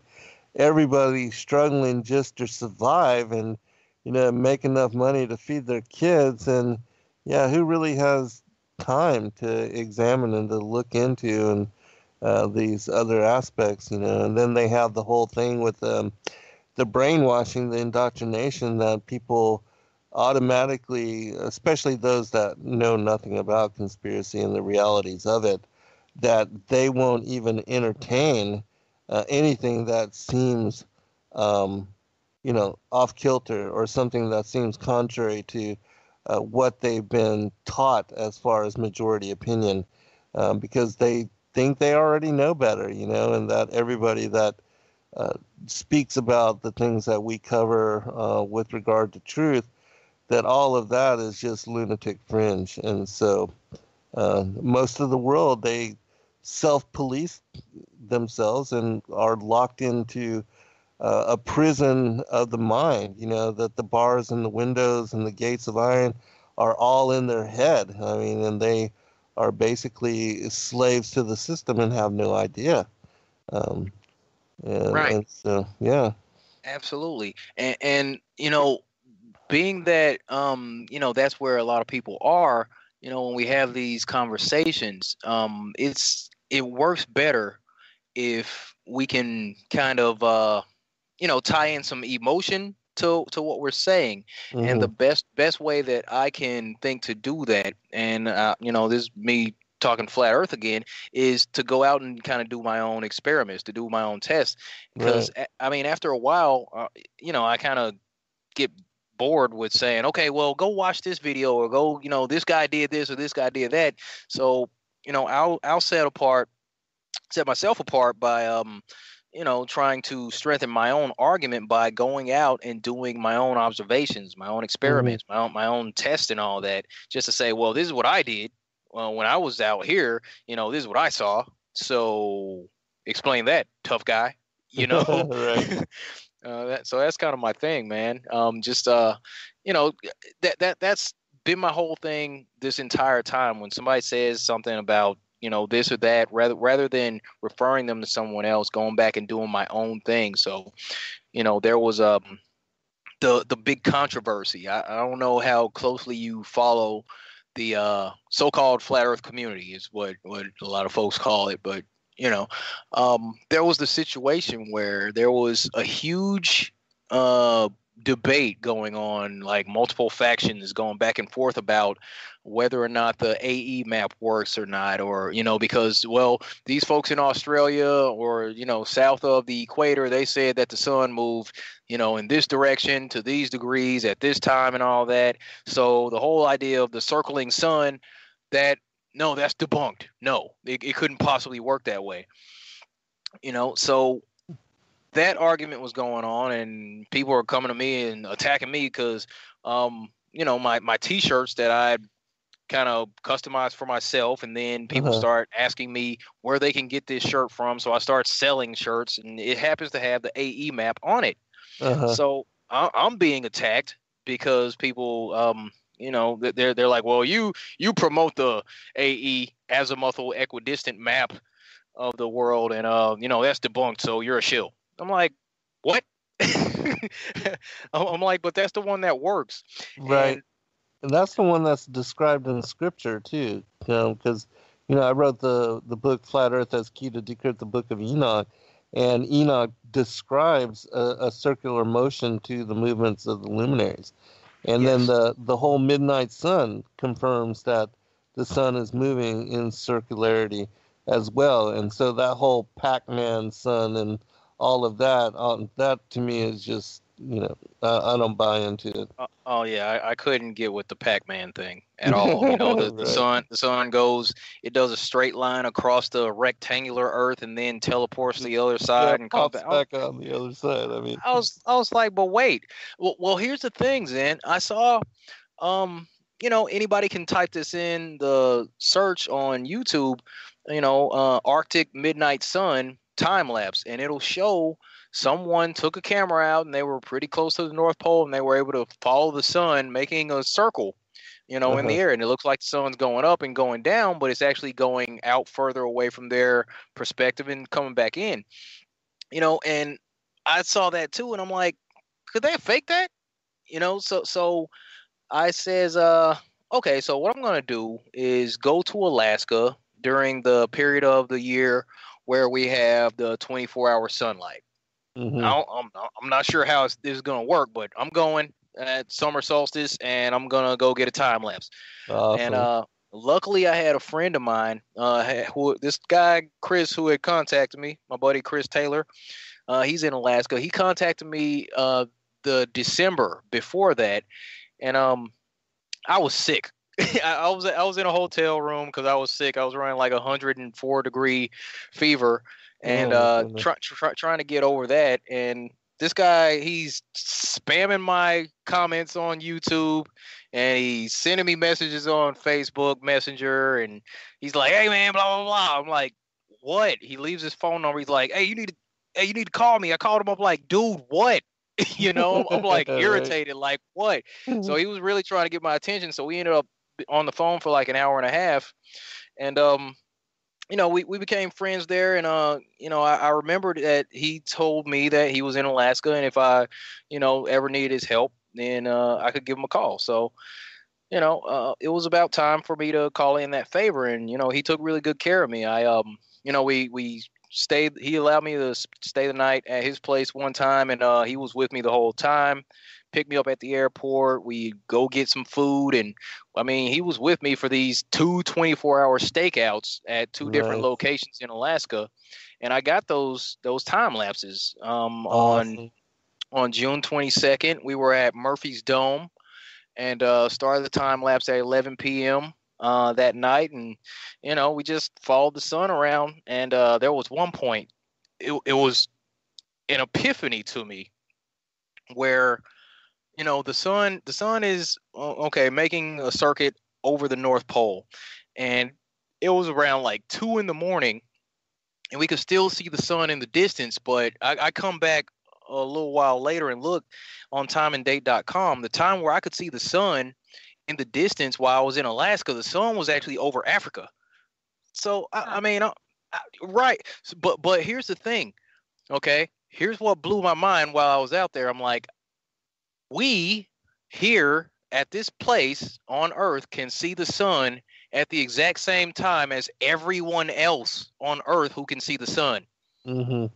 everybody struggling just to survive and make enough money to feed their kids. And yeah, who really has time to examine and to look into and these other aspects? And then they have the whole thing with the brainwashing, the indoctrination that people automatically, especially those that know nothing about conspiracy and the realities of it, that they won't even entertain anything that seems, um, off kilter or something that seems contrary to what they've been taught as far as majority opinion, because they think they already know better, and that everybody that uh, speaks about the things that we cover with regard to truth, that all of that is just lunatic fringe. And so most of the world, they self-police themselves and are locked into a prison of the mind, that the bars and the windows and the gates of iron are all in their head. I mean, and they are basically slaves to the system and have no idea. Um, Right. and so, yeah. Absolutely. And being that that's where a lot of people are, when we have these conversations, it works better if we can kind of tie in some emotion to what we're saying. And Hmm. the best way that I can think to do that, and this is me talking flat earth again, is to go out and kind of do my own experiments, to do my own tests, because Right. I mean, after a while, I kind of get bored with saying, okay, well, go watch this video, or go, this guy did this or this guy did that. So I'll set myself apart by trying to strengthen my own argument by going out and doing my own observations, my own Hmm. experiments, my own tests and all that, just to say, well, this is what I did. Well, when I was out here, this is what I saw. So explain that, tough guy. You know, Right. so that's kind of my thing, man. Just you know, that's been my whole thing this entire time. When somebody says something about this or that, rather than referring them to someone else, going back and doing my own thing. So there was the big controversy. I don't know how closely you follow the so-called flat Earth community, is what a lot of folks call it, but there was the situation where there was a huge uh, debate going on, like multiple factions going back and forth about whether or not the AE map works or not, or because, well, these folks in Australia, or south of the equator, they said that the sun moved in this direction to these degrees at this time and all that. So the whole idea of the circling sun, that no, that's debunked. No, it couldn't possibly work that way. So that argument was going on, and people were coming to me and attacking me because, my T-shirts that I kind of customized for myself, and then people Uh-huh. start asking me where they can get this shirt from. So I start selling shirts, and it happens to have the AE map on it. Uh-huh. So I'm being attacked because people, they're like, well, you promote the AE azimuthal equidistant map of the world, and that's debunked, so you're a shill. I'm like, what? I'm like, but that's the one that works. Right. And And that's the one that's described in scripture too. Because I wrote the book Flat Earth as Key to Decrypt the Book of Enoch, and Enoch describes a circular motion to the movements of the luminaries. And then yes, the whole midnight sun confirms that the sun is moving in circularity as well. And so that whole Pac-Man sun and all of that, that to me is just, I don't buy into it. Oh yeah, I couldn't get with the Pac-Man thing at all. You know, the Right. sun goes, it does a straight line across the rectangular Earth and then teleports to the other Yeah, side and comes pops back. back on the other side. I mean, I was like, but wait. Well, here's the thing, Zen. I saw, anybody can type this in the search on YouTube, Arctic midnight sun time lapse, and it'll show someone took a camera out and they were pretty close to the North Pole and they were able to follow the sun making a circle, in the air. And it looks like the sun's going up and going down, but it's actually going out further away from their perspective and coming back in, and I saw that too. And I'm like, could they fake that? So I says, okay, so what I'm going to do is go to Alaska during the period of the year where we have the 24-hour sunlight. mm-hmm. I'm not sure how this is going to work, but I'm going at summer solstice and I'm going to go get a time lapse. Awesome. And luckily I had a friend of mine, this guy, Chris, who had contacted me, my buddy Chris Taylor. He's in Alaska. He contacted me the December before that, and I was sick. I was in a hotel room because I was sick. I was running like 104-degree fever, and trying to get over that. And this guy, he's spamming my comments on YouTube, and he's sending me messages on Facebook Messenger, and he's like, "Hey man, blah blah blah." I'm like, "What?" He leaves his phone number. He's like, "Hey, you need to call me." I called him up like, "Dude, what?" I'm like irritated, like what? So he was really trying to get my attention. So we ended up on the phone for like an hour and a half, and we became friends there. And I remembered that he told me that he was in Alaska, and if I ever needed his help, then I could give him a call. So it was about time for me to call in that favor, and he took really good care of me. We stayed. He allowed me to stay the night at his place one time, and he was with me the whole time. Picked me up at the airport. We go get some food, and I mean, he was with me for these 24-hour stakeouts at two different locations in Alaska, and I got those time lapses. Awesome. On June 22nd, we were at Murphy's Dome, and started the time lapse at 11 p.m. That night, and we just followed the sun around. And there was one point, it was an epiphany to me, where the sun is making a circuit over the North Pole, and it was around like 2 a.m, and we could still see the sun in the distance. But I come back a little while later and look on timeanddate.com, the time where I could see the sun in the distance while I was in Alaska, the sun was actually over Africa. So I mean, right. But here's the thing. Okay, here's what blew my mind while I was out there. I'm like, we here at this place on Earth can see the sun at the exact same time as everyone else on Earth who can see the sun. Mm-hmm.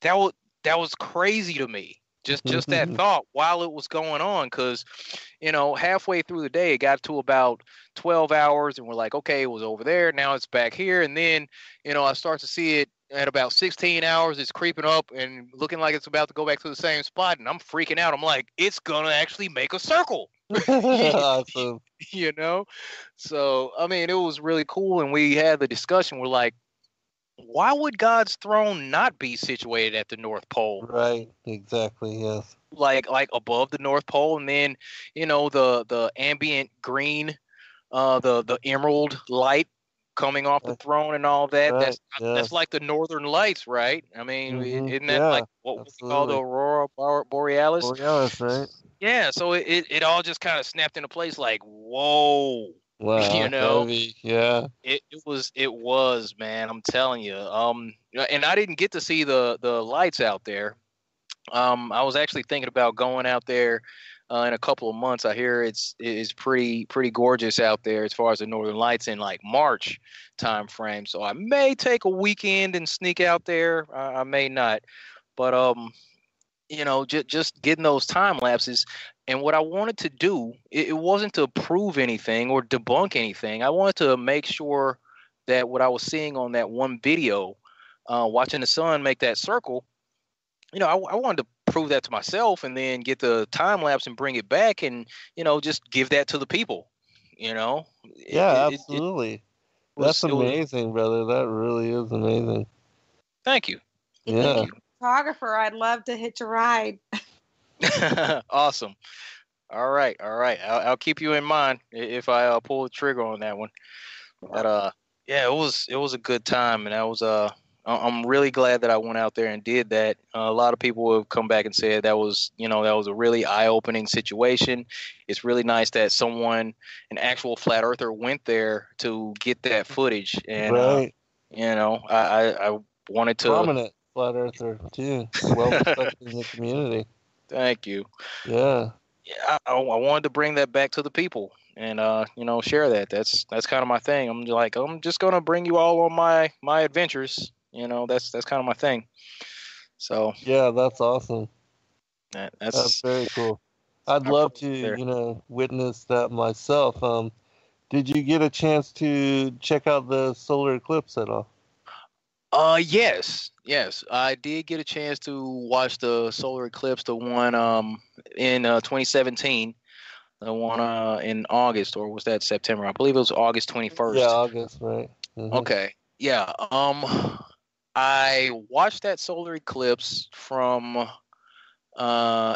That was crazy to me. Just that thought while it was going on, because halfway through the day it got to about 12 hours, and we're like, okay, it was over there, now it's back here. And then I start to see it at about 16 hours. It's creeping up and looking like it's about to go back to the same spot, and I'm freaking out. I'm like, it's gonna actually make a circle. Awesome. So I mean, it was really cool, and we had the discussion. We're like, why would God's throne not be situated at the North Pole? Right. Exactly. Yes. Like above the North Pole, and then the ambient green, the emerald light coming off the throne and all that. Right. That's like the Northern Lights, right? I mean, isn't that like what we call the Aurora Borealis? Borealis, right? Yeah. So it all just kind of snapped into place. Like, whoa. Wow, heavy. Yeah. It was, man. I'm telling you. And I didn't get to see the lights out there. I was actually thinking about going out there in a couple of months. I hear it's pretty gorgeous out there as far as the Northern Lights in like March time frame. So I may take a weekend and sneak out there. I may not, but just getting those time lapses. And what I wanted to do, it wasn't to prove anything or debunk anything. I wanted to make sure that what I was seeing on that one video, watching the sun make that circle, I wanted to prove that to myself and then get the time lapse and bring it back and, just give that to the people, Yeah, it absolutely. was, That's amazing, brother. That really is amazing. Thank you. Yeah. Thank you. Photographer, I'd love to hitch a ride. Awesome. All right. I'll keep you in mind if I pull the trigger on that one. But yeah, it was a good time, and I'm really glad that I went out there and did that. A lot of people have come back and said that was a really eye-opening situation. It's really nice that an actual flat earther, went there to get that footage, and Right. I wanted to. Prominent flat earther too, well respected in the community. Thank you. Yeah. Yeah, I wanted to bring that back to the people and share that. That's kind of my thing. I'm just gonna bring you all on my adventures. That's kind of my thing. So Yeah, that's awesome. That's that's very cool. I'd love to, witness that myself. Did you get a chance to check out the solar eclipse at all? Yes, I did get a chance to watch the solar eclipse, the one in 2017, the one in August, or was that September? I believe it was August 21st. Yeah, August, right? Mm-hmm. Okay. Yeah. I watched that solar eclipse from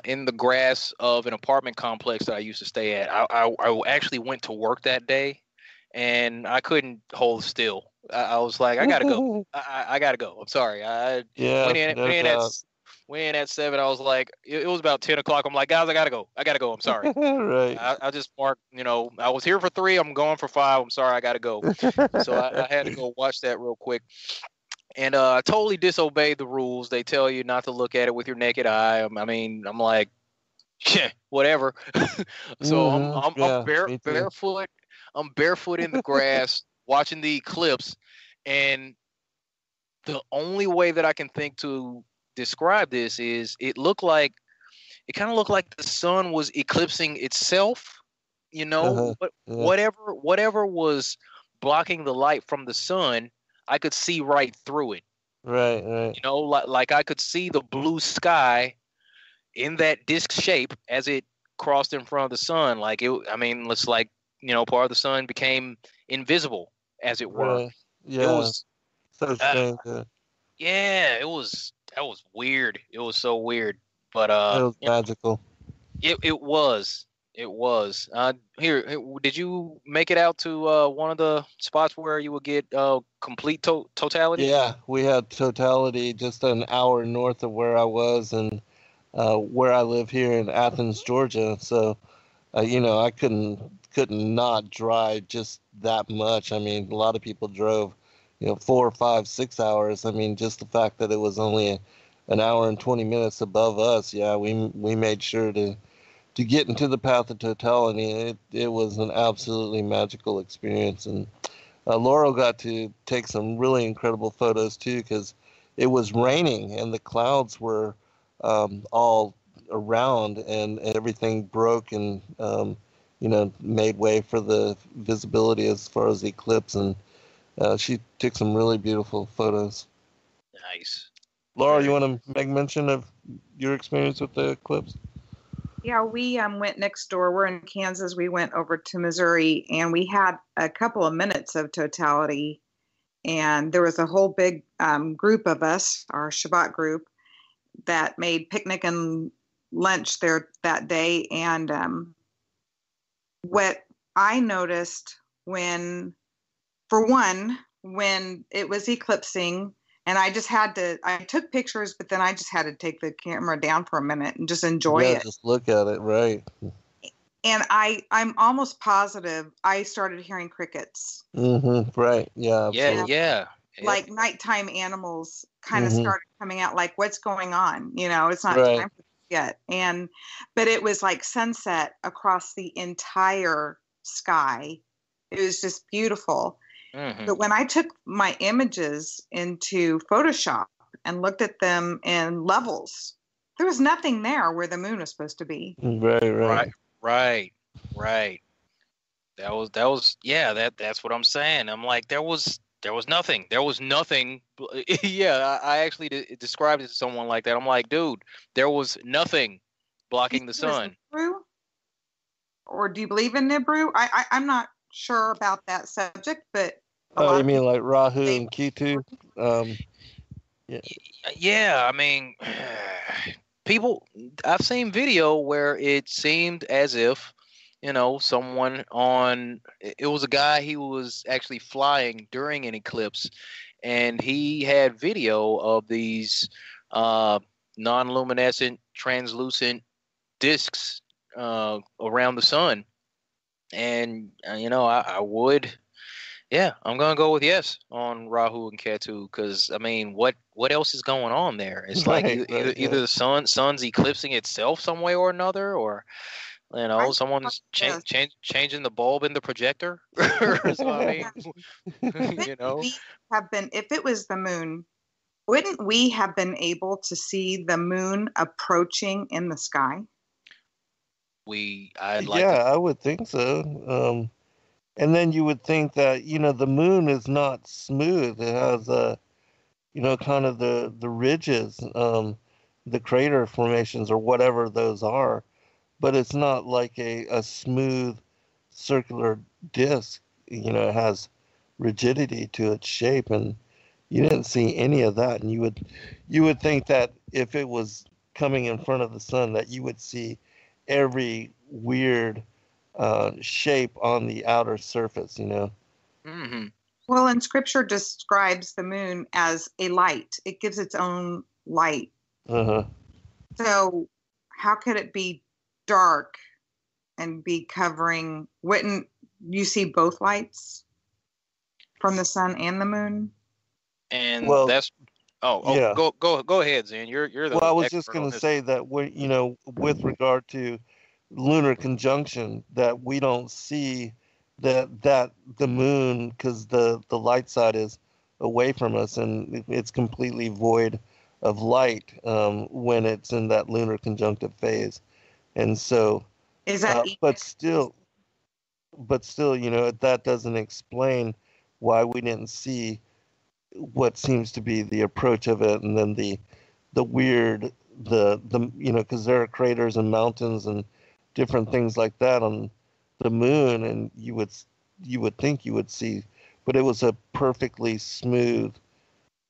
in the grass of an apartment complex that I used to stay at. I actually went to work that day, and I couldn't hold still. I was like, I gotta go. I gotta go. I'm sorry. I Yeah, went in at 7. I was like, it was about 10 o'clock. I'm like, guys, I gotta go. I'm sorry. Right. I just marked, I was here for 3. I'm going for 5. I'm sorry. I gotta go. So I had to go watch that real quick. And I totally disobeyed the rules. They tell you not to look at it with your naked eye. I'm like, yeah, whatever. So I'm barefoot. I'm barefoot in the grass watching the eclipse, and the only way that I can think to describe this is it kind of looked like the sun was eclipsing itself. But Yeah. whatever was blocking the light from the sun, I could see right through it. Right. Like I could see the blue sky in that disc shape as it crossed in front of the sun. Like it's like, part of the sun became invisible, as it were. Right. Yeah. It was so strange. yeah, that was weird. It was so weird. But it was magical. It was. It was. Here, did you make it out to one of the spots where you would get complete totality? Yeah, we had totality just an hour north of where I was, and where I live here in Athens, Georgia. So, I couldn't not drive just that much. I mean, a lot of people drove, 4, 5, 6 hours. I mean, just the fact that it was only an hour and 20 minutes above us. Yeah, we made sure to get into the path of totality. It was an absolutely magical experience, and Laurel got to take some really incredible photos too, because it was raining and the clouds were all around, and everything broke and made way for the visibility as far as the eclipse, and she took some really beautiful photos. Nice. Laurel, you want to make mention of your experience with the eclipse? Yeah, we went next door. We're in Kansas. We went over to Missouri, and we had a couple of minutes of totality. And there was a whole big group of us, our Shabbat group, that made picnic and lunch there that day. And what I noticed when it was eclipsing, and I took pictures, but then I just had to take the camera down for a minute and just enjoy it. Just look at it, right. And I'm almost positive I started hearing crickets. Mm-hmm, right, yeah. Absolutely. Yeah. Like nighttime animals kind of started coming out, like, what's going on? It's not time for this yet. But it was like sunset across the entire sky. It was just beautiful. Mm-hmm. But when I took my images into Photoshop and looked at them in levels, there was nothing there where the moon was supposed to be. Right. That was that's what I'm saying. I'm like, there was there was nothing. There was nothing. Yeah, I actually described it to someone like that. I'm like, dude, there was nothing blocking the sun. Nibiru? Or do you believe in Nibiru? I'm not sure about that subject, but Oh, you mean like Rahu and Ketu? Yeah. Yeah, I mean, people. I've seen video where it seemed as if, someone on. It was a guy. He was actually flying during an eclipse, and he had video of these non-luminescent, translucent discs around the sun, and I would. Yeah, I'm gonna go with yes on Rahu and Ketu because I mean, what else is going on there? It's like either the sun's eclipsing itself some way or another, or someone's changing the bulb in the projector. So, I mean, we have been. If it was the moon, wouldn't we have been able to see the moon approaching in the sky? I would think so. And then you would think that, the moon is not smooth. It has, kind of the ridges, the crater formations or whatever those are. But it's not like a smooth circular disc. It has rigidity to its shape. And you didn't see any of that. And you would think that if it was coming in front of the sun, that you would see every weird shape on the outer surface, Mm-hmm. Well, and Scripture describes the moon as a light. It gives its own light. Uh-huh. So how could it be dark and be covering? Wouldn't you see both lights from the sun and the moon? And yeah. Go ahead, Zan. You're the. Well, I was just going to say that with regard to lunar conjunction, that we don't see that the moon, because the light side is away from us and it's completely void of light when it's in that lunar conjunctive phase. And so is that but still that doesn't explain why we didn't see what seems to be the approach of it, and then the weird because there are craters and mountains and different things like that on the moon, and you would think you would see, but it was a perfectly smooth,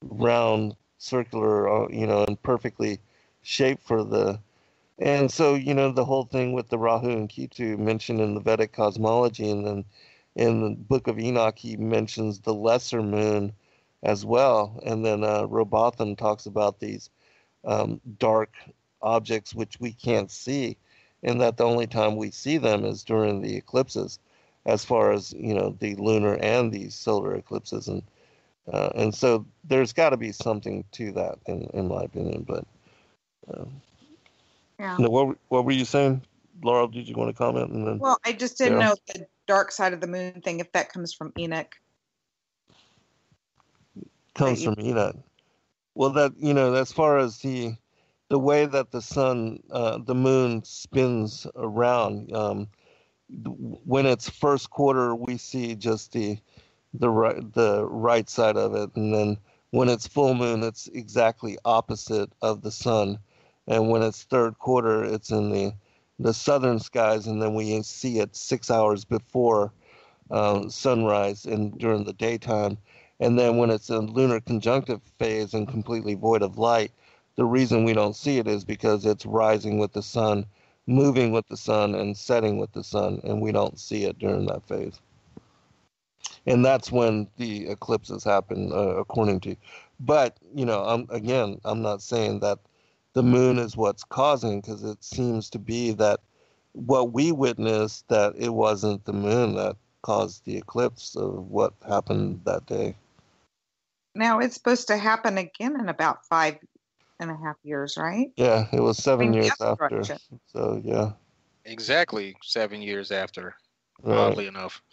round, circular, and perfectly shaped and so the whole thing with the Rahu and Ketu mentioned in the Vedic cosmology, and then in the Book of Enoch he mentions the lesser moon as well, and then Robotham talks about these dark objects which we can't see, and that the only time we see them is during the eclipses, as far as the lunar and the solar eclipses, and so there's got to be something to that in my opinion. But yeah. What were you saying, Laurel? Did you want to comment? And then, well, I just didn't know the dark side of the moon thing, if that comes from Enoch. Comes from Enoch. Well, that as far as the way that the moon spins around, when it's first quarter, we see just the right side of it, and then when it's full moon, it's exactly opposite of the sun, and when it's third quarter, it's in the southern skies, and then we see it 6 hours before sunrise and during the daytime. And then when it's in lunar conjunctive phase and completely void of light, the reason we don't see it is because it's rising with the sun, moving with the sun, and setting with the sun, and we don't see it during that phase. And that's when the eclipses happen, according to. But, I'm not saying that the moon is what's causing, because it seems to be that what we witnessed, that it wasn't the moon that caused the eclipse of what happened that day. Now it's supposed to happen again in about 5.5 years, right? Yeah, it was 7 years after. So yeah, exactly 7 years after. Right. Oddly enough,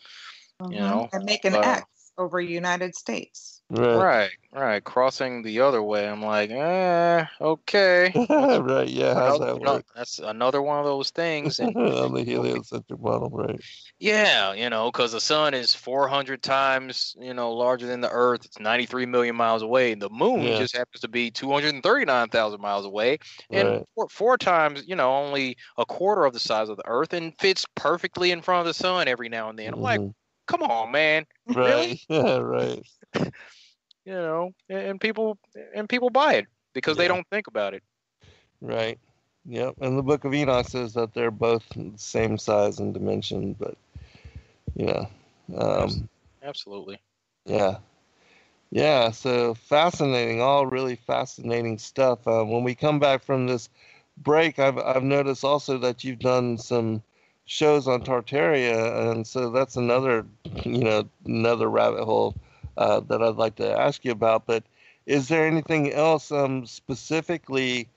and make an X over United States. Right. Crossing the other way, I'm like, okay. Right, yeah, how's that work? That's another one of those things. And on the heliocentric model, right? yeah, because the sun is 400 times, larger than the Earth. It's 93 million miles away. And the moon just happens to be 239,000 miles away. And four times, only a quarter of the size of the Earth, and fits perfectly in front of the sun every now and then. I'm like, come on, man. Right. Yeah, right. And people buy it because they don't think about it. Right. Yep. And the Book of Enoch says that they're both the same size and dimension, but absolutely. Yeah. Yeah. So fascinating. All really fascinating stuff. When we come back from this break, I've noticed also that you've done some shows on Tartaria, and so that's another rabbit hole that I'd like to ask you about. But is there anything else specifically,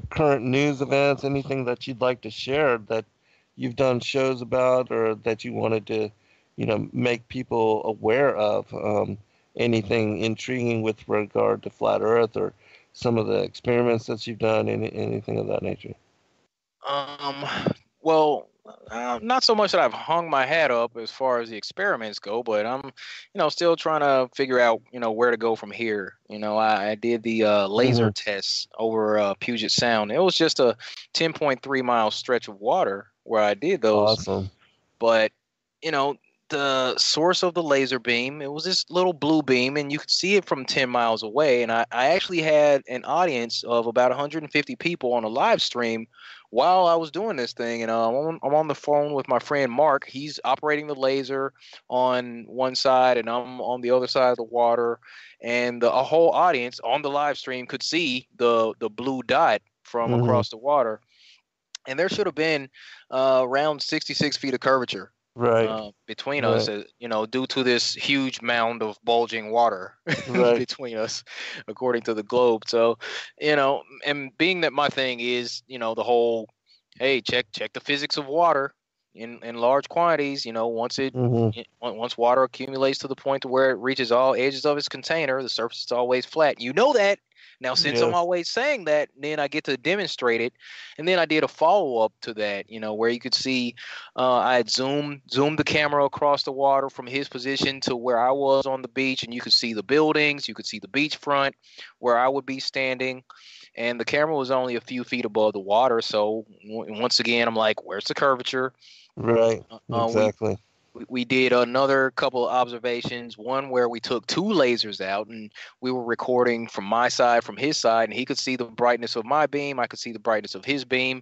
current news events, anything that you'd like to share that you've done shows about, or that you wanted to, make people aware of? Anything intriguing with regard to flat Earth, or some of the experiments that you've done, anything of that nature? Well, not so much that I've hung my hat up as far as the experiments go, but I'm, still trying to figure out, where to go from here. I did the laser tests over Puget Sound. It was just a 10.3 mile stretch of water where I did those. Awesome. But, the source of the laser beam, it was this little blue beam, and you could see it from 10 miles away. And I actually had an audience of about 150 people on a live stream while I was doing this thing. And I'm on the phone with my friend Mark. He's operating the laser on one side, and I'm on the other side of the water. And a whole audience on the live stream could see the blue dot from across the water. And there should have been around 66 feet of curvature. Between us, due to this huge mound of bulging water between us, according to the globe. So, and being that my thing is, the whole, hey, check the physics of water in large quantities. Once water accumulates to the point to where it reaches all edges of its container, the surface is always flat. That. Now, since I'm always saying that, then I get to demonstrate it. And then I did a follow-up to that, where you could see I had zoomed the camera across the water from his position to where I was on the beach, and you could see the buildings, you could see the beachfront where I would be standing. And the camera was only a few feet above the water. So once again, I'm like, where's the curvature? Right, exactly. We did another couple of observations, one where we took two lasers out, and we were recording from my side, from his side, and he could see the brightness of my beam. I could see the brightness of his beam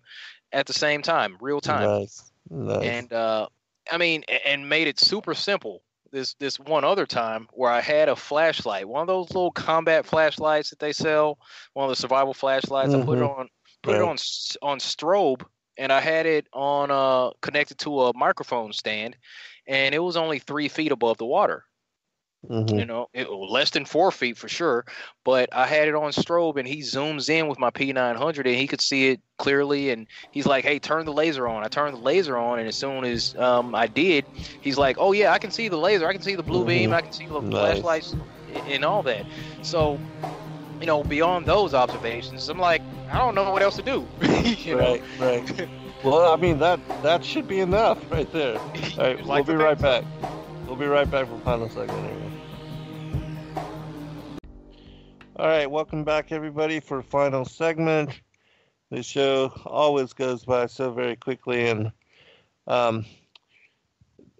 at the same time, real time. Nice. And and made it super simple. This one other time where I had a flashlight, one of those little combat flashlights that they sell, one of the survival flashlights. I put it on strobe, and I had it on connected to a microphone stand. And it was only 3 feet above the water. It was less than 4 feet for sure. But I had it on strobe, and he zooms in with my P900, and he could see it clearly. And he's like, "Hey, turn the laser on." I turned the laser on, and as soon as I did, he's like, "Oh yeah, I can see the laser. I can see the blue beam. I can see the flashlights and all that." So, beyond those observations, I'm like, I don't know what else to do. Right. Well, I mean, that should be enough right there. All right, we'll be right back. We'll be right back for the final segment anyway. All right, welcome back, everybody, for the final segment. The show always goes by so very quickly, and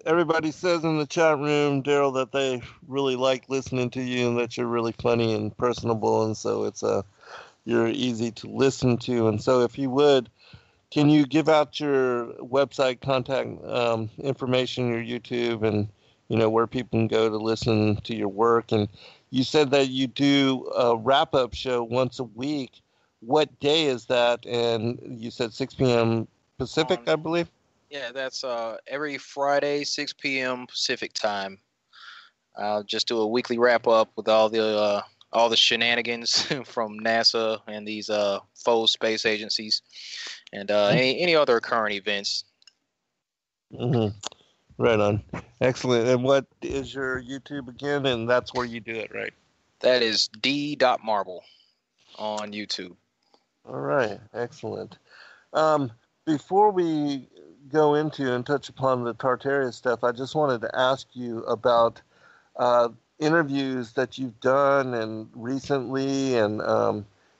everybody says in the chat room, Darryle, that they really like listening to you and that you're really funny and personable, and so you're easy to listen to. And so if you would, can you give out your website contact information, your YouTube, and where people can go to listen to your work? And you said that you do a wrap-up show once a week. What day is that? And you said 6 p.m. Pacific, I believe? Yeah, that's every Friday, 6 p.m. Pacific time. I'll just do a weekly wrap-up with all the shenanigans from NASA and these faux space agencies, and any other current events. Right on. Excellent. And what is your YouTube again? And that's where you do it, right? That is D.Marble on YouTube. All right. Excellent. Um, Before we go into and touch upon the Tartaria stuff, I just wanted to ask you about interviews that you've done and recently, and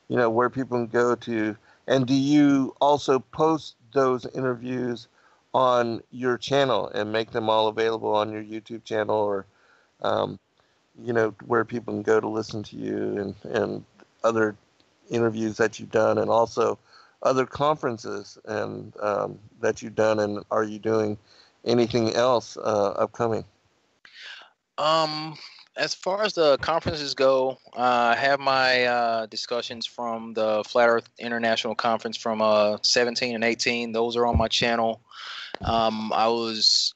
where people can go to. And do you also post those interviews on your channel and make them all available on your YouTube channel, or um, where people can go to listen to you and other interviews that you've done, and also other conferences and that you've done, and are you doing anything else upcoming? As far as the conferences go, I have my discussions from the Flat Earth International Conference from 17 and 18. Those are on my channel. I was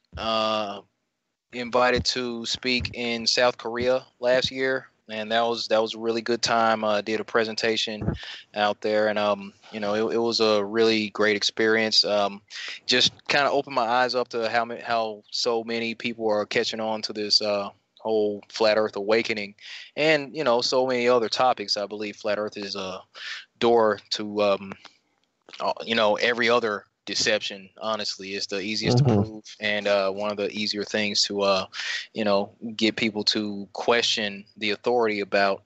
invited to speak in South Korea last year, and that was a really good time. I did a presentation out there, and it was a really great experience. Just kind of opened my eyes up to how so many people are catching on to this whole flat Earth awakening, and so many other topics. I believe flat Earth is a door to every other deception. Honestly, it's the easiest to prove, and one of the easier things to get people to question the authority about.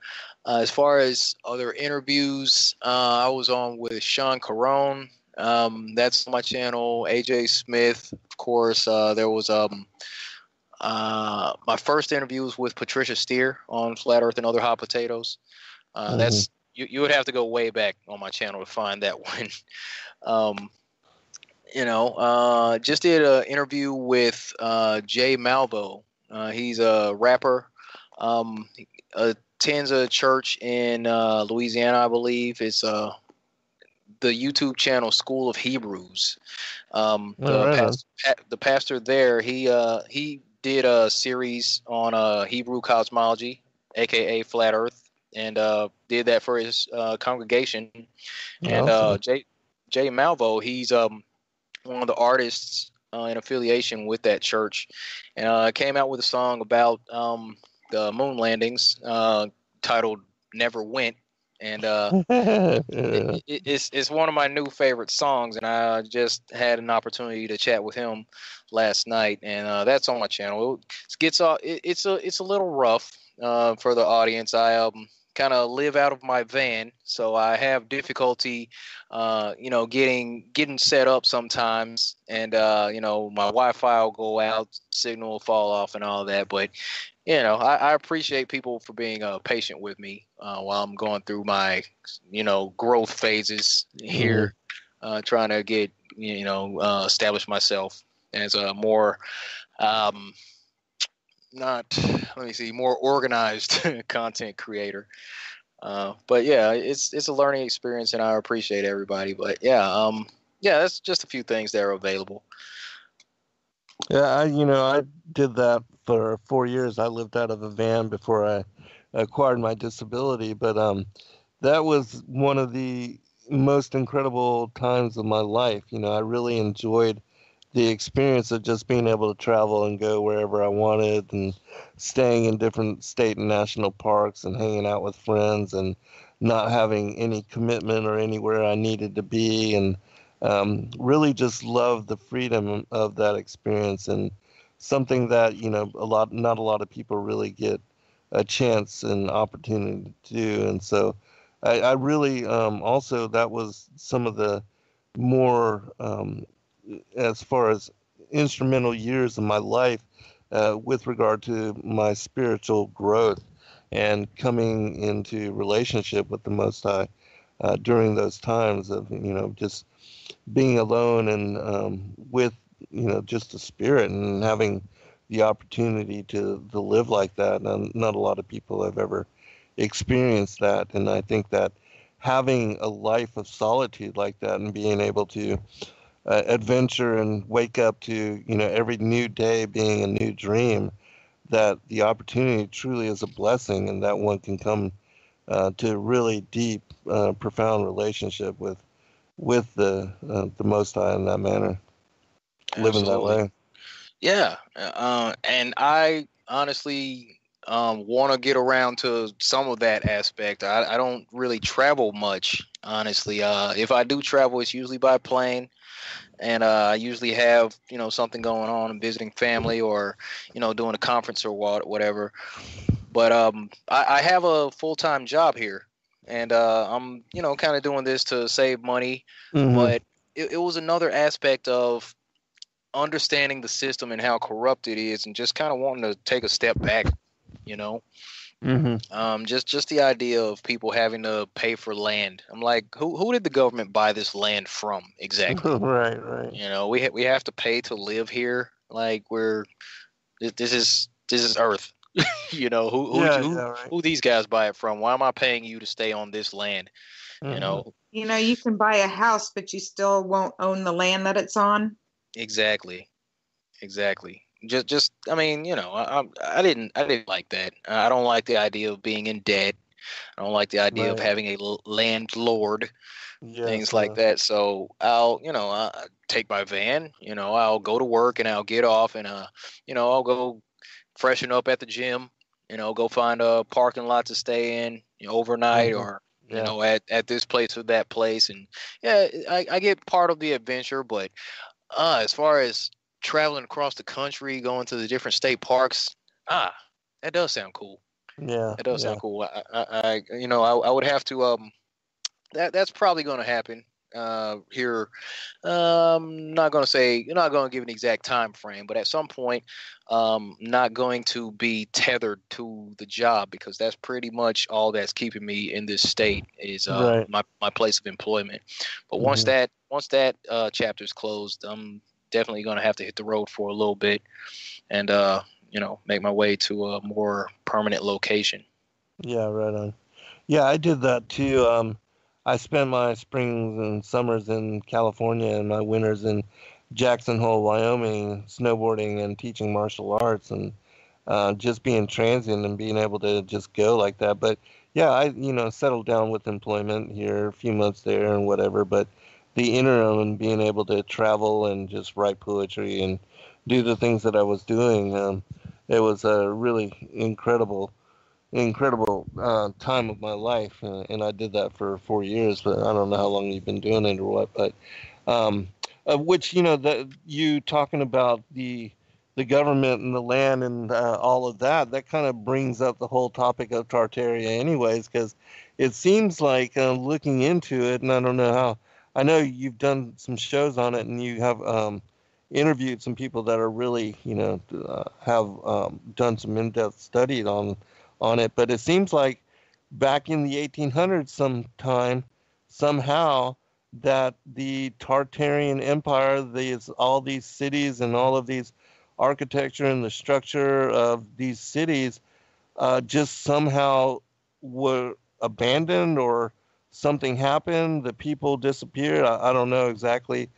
As far as other interviews, I was on with Sean Carone. That's my channel. AJ Smith, of course. There was my first interview was with Patricia Steer on Flat Earth and Other Hot Potatoes. That's you would have to go way back on my channel to find that one. Just did an interview with Jay Malvo. He's a rapper. Attends a church in Louisiana, I believe. It's the YouTube channel School of Hebrews. The pastor there, he did a series on Hebrew cosmology, aka Flat Earth, and did that for his congregation. And Jay Malvo, he's one of the artists in affiliation with that church, and came out with a song about the moon landings titled "Never Went." And it's one of my new favorite songs, and I just had an opportunity to chat with him last night, and that's on my channel. It's a little rough for the audience. I kind of live out of my van, so I have difficulty, getting set up sometimes, and my Wi-Fi will go out, signal will fall off, and all that. But I appreciate people for being patient with me while I'm going through my, growth phases here, trying to get, establish myself as a more, more organized content creator. But yeah, it's a learning experience, and I appreciate everybody. But yeah, that's just a few things that are available. Yeah, I did that for 4 years. I lived out of a van before I acquired my disability, but that was one of the most incredible times of my life. I really enjoyed the experience of just being able to travel and go wherever I wanted, and staying in different state and national parks, and hanging out with friends, and not having any commitment or anywhere I needed to be, and really just loved the freedom of that experience, and something that not a lot of people really get a chance and opportunity to do. And so I really also, that was some of the more as far as instrumental years of my life with regard to my spiritual growth and coming into relationship with the Most High during those times of just being alone and with just the spirit, and having the opportunity to live like that. And not a lot of people have ever experienced that, and I think that having a life of solitude like that, and being able to adventure and wake up to every new day being a new dream, that the opportunity truly is a blessing, and that one can come to really deep, profound relationship with the Most High in that manner, living that way. Yeah, and I honestly want to get around to some of that aspect. I don't really travel much, honestly. If I do travel, it's usually by plane, and I usually have something going on and visiting family, or doing a conference or whatever. But I have a full-time job here, and I'm kind of doing this to save money, Mm-hmm. but it was another aspect of understanding the system and how corrupt it is, and just kind of wanting to take a step back, you know. Mm-hmm. Just the idea of people having to pay for land. I'm like, who did the government buy this land from exactly? Right, right. We have to pay to live here. Like this is Earth. Who Yeah, who yeah, right. who these guys buy it from? Why am I paying you to stay on this land? You Mm-hmm. know You can buy a house, but you still won't own the land that it's on. exactly. Exactly. Just. I mean, I didn't like that. I don't like the idea of being in debt. I don't like the idea of Right. having a landlord, Yes, things like yeah. that. So I take my van. I'll go to work and I'll get off and I'll go freshen up at the gym. Go find a parking lot to stay in overnight, Mm-hmm. or Yeah. at this place or that place. And yeah, I get part of the adventure, but as far as traveling across the country, going to the different state parks, that does sound cool. Yeah, That does yeah. sound cool. I would have to that's probably going to happen here. Not going to say, you're not going to give an exact time frame, but at some point, not going to be tethered to the job, because that's pretty much all that's keeping me in this state is Right. my place of employment. But once Mm-hmm. that chapter's closed, I'm definitely going to have to hit the road for a little bit and make my way to a more permanent location. Yeah, right on. Yeah, I did that too. I spent my springs and summers in California and my winters in Jackson Hole, Wyoming, snowboarding and teaching martial arts, and just being transient and being able to just go like that. But yeah, I settled down with employment here, a few months there and whatever. But the interim and being able to travel and just write poetry and do the things that I was doing, it was a really incredible time of my life, and I did that for 4 years. But I don't know how long you've been doing it or what. But which that you talking about the government and the land and all of that kind of brings up the whole topic of Tartaria, anyways, because it seems like looking into it, and I don't know how. I know you've done some shows on it, and you have interviewed some people that are really, have done some in-depth study on it, but it seems like back in the 1800s somehow that the Tartarian Empire, all these cities and all of these architecture and the structure of these cities just somehow were abandoned, or something happened, the people disappeared. I don't know exactly.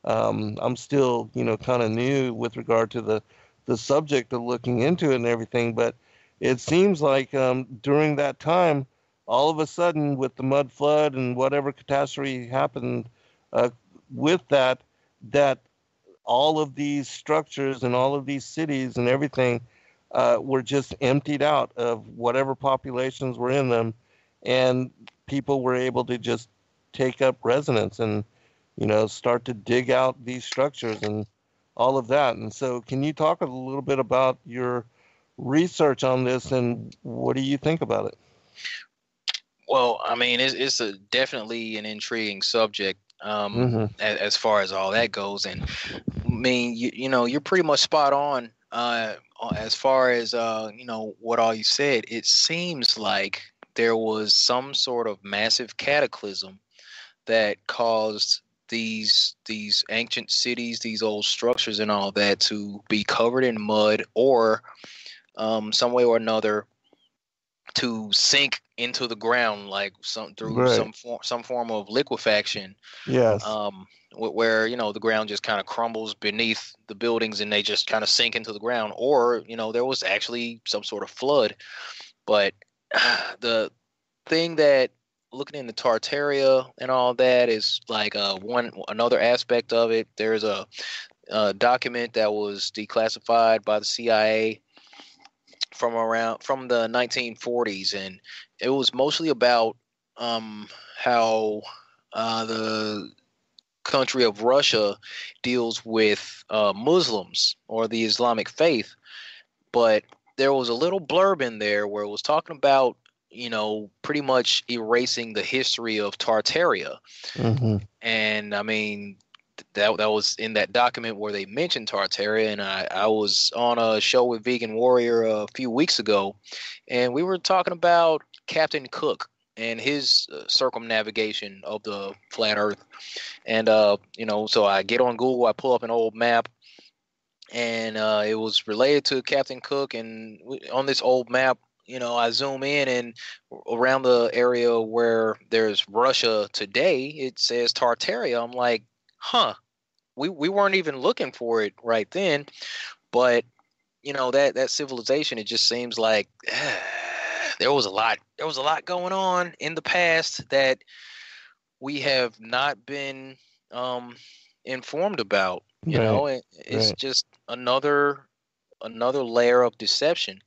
I'm still, kind of new with regard to the subject of looking into it and everything, but it seems like during that time, all of a sudden, with the mud flood and whatever catastrophe happened uh, with that all of these structures and all of these cities and everything were just emptied out of whatever populations were in them, and people were able to just take up residence and start to dig out these structures and all of that. And so, can you talk a little bit about your research on this and what do you think about it? Well, I mean, it's definitely an intriguing subject Mm-hmm. as far as all that goes, and I mean, you're pretty much spot on as far as what all you said. It seems like there was some sort of massive cataclysm that caused these ancient cities, these old structures, and all that to be covered in mud, or some way or another to sink into the ground, like through Right. some form of liquefaction, Yes. where the ground just kind of crumbles beneath the buildings and they just kind of sink into the ground, or there was actually some sort of flood. But the thing that looking into Tartaria and all that is like another aspect of it. There's document that was declassified by the CIA from the 1940s, and it was mostly about how the country of Russia deals with Muslims or the Islamic faith. But there was a little blurb in there where it was talking about, pretty much erasing the history of Tartaria. Mm-hmm. And I mean, that was in that document where they mentioned Tartaria. And I was on a show with Vegan Warrior a few weeks ago, and we were talking about Captain Cook and his circumnavigation of the flat Earth. And, so I get on Google, I pull up an old map, and it was related to Captain Cook. And on this old map, I zoom in, and around the area where there's Russia today, it says Tartaria. I'm like, huh, we weren't even looking for it right then. But, that civilization, it just seems like there was a lot going on in the past that we have not been informed about. It's just another layer of deception.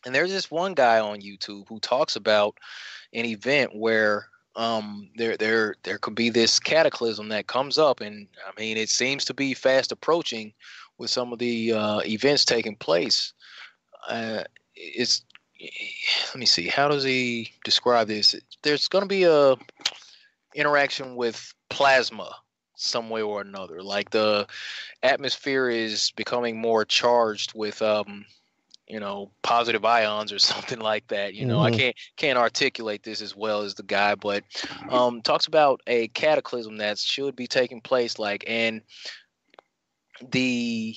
And there's this one guy on YouTube who talks about an event where there could be this cataclysm that comes up, and I mean, it seems to be fast approaching with some of the events taking place. It's Let me see, how does he describe this? There's going to be a interaction with plasma some way or another. Like the atmosphere is becoming more charged with positive ions or something like that. I can't articulate this as well as the guy, but talks about a cataclysm that should be taking place. And the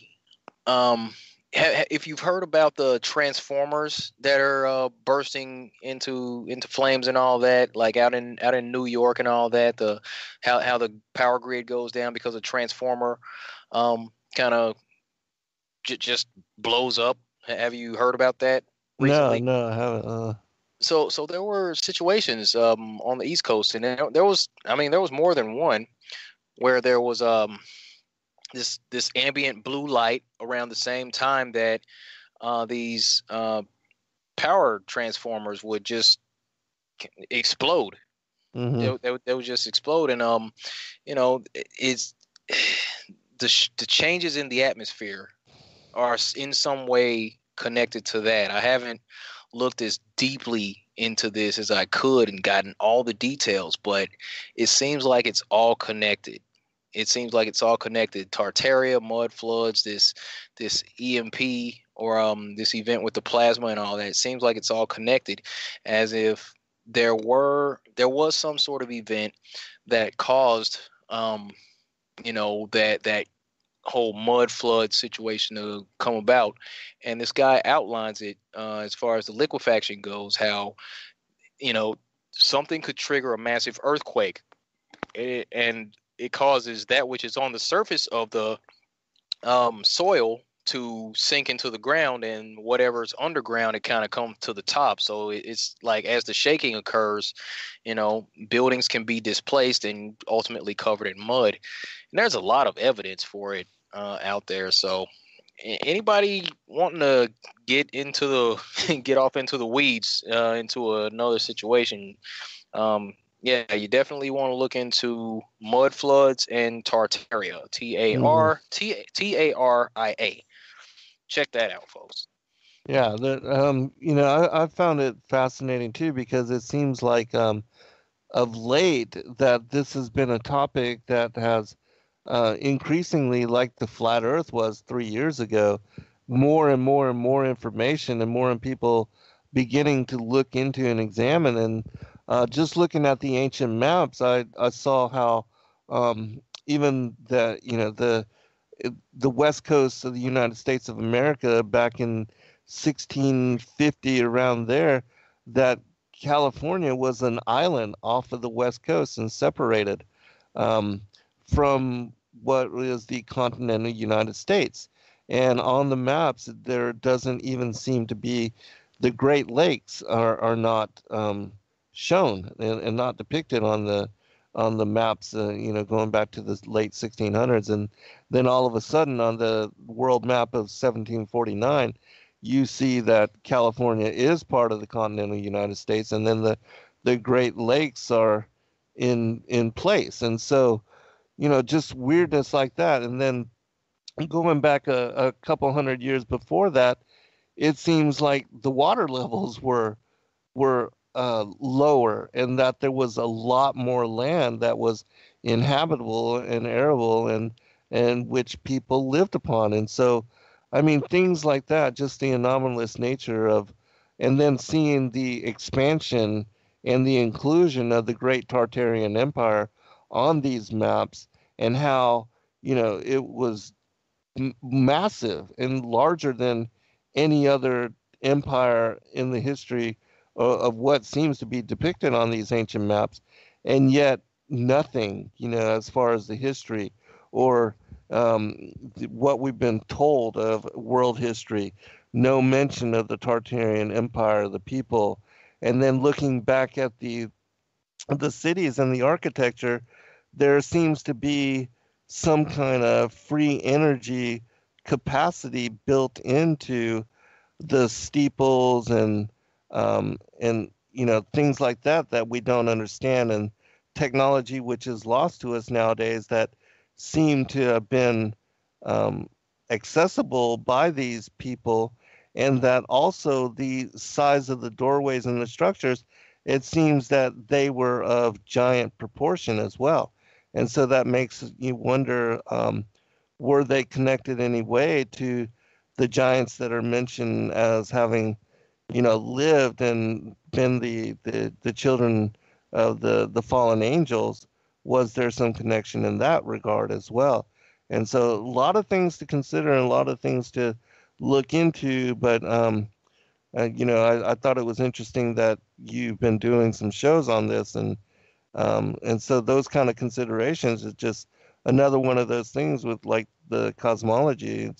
if you've heard about the transformers that are bursting into flames and all that, like out in New York and all that, how the power grid goes down because a transformer kind of just blows up. Have you heard about that recently? No, I haven't. So there were situations on the East Coast, and there was more than one where there was this ambient blue light around the same time that these power transformers would just explode. Mm-hmm. They would just explode, and it's the changes in the atmosphere are in some way connected to that. I haven't looked as deeply into this as I could and gotten all the details, but it seems like it's all connected. Tartaria, mud floods, this EMP, or this event with the plasma and all that. It seems like it's all connected, as if there was some sort of event that caused that whole mud flood situation to come about. And this guy outlines it as far as the liquefaction goes, how something could trigger a massive earthquake, and it causes that which is on the surface of the soil to sink into the ground, and whatever's underground, it kind of comes to the top. So it's like, as the shaking occurs, buildings can be displaced and ultimately covered in mud. And there's a lot of evidence for it out there. So anybody wanting to get off into the weeds, into another situation, you definitely want to look into mud floods and Tartaria. Taria. Check that out, folks. Yeah, I found it fascinating too, because it seems like of late that this has been a topic that has increasingly, like the flat Earth was 3 years ago, more and more and more information and more and people beginning to look into and examine. And just looking at the ancient maps, I saw how even the west coast of the United States of America back in 1650, around there, that California was an island off of the west coast and separated from what is the continental United States. And on the maps, there doesn't even seem to be, the Great Lakes are not shown and not depicted on the on the maps, going back to the late 1600s, and then all of a sudden on the world map of 1749, you see that California is part of the continental United States, and then the Great Lakes are in place, and so just weirdness like that, and then going back a couple hundred years before that, it seems like the water levels were lower, and that there was a lot more land that was inhabitable and arable, and which people lived upon. And so, I mean, things like that, just the anomalous nature of, and then seeing the expansion and the inclusion of the Great Tartarian Empire on these maps, and how it was massive and larger than any other empire in the history of what seems to be depicted on these ancient maps, and yet nothing, as far as the history or what we've been told of world history, no mention of the Tartarian Empire, the people, and then looking back at the cities and the architecture, there seems to be some kind of free energy capacity built into the steeples and things like that we don't understand, and technology which is lost to us nowadays that seem to have been accessible by these people, and that also the size of the doorways and the structures, it seems that they were of giant proportion as well. And so that makes you wonder, were they connected in any way to the giants that are mentioned as having, lived and been the children of the fallen angels? Was there some connection in that regard as well? And so a lot of things to consider and a lot of things to look into, but I thought it was interesting that you've been doing some shows on this, and so those kind of considerations is just another one of those things with like the cosmology.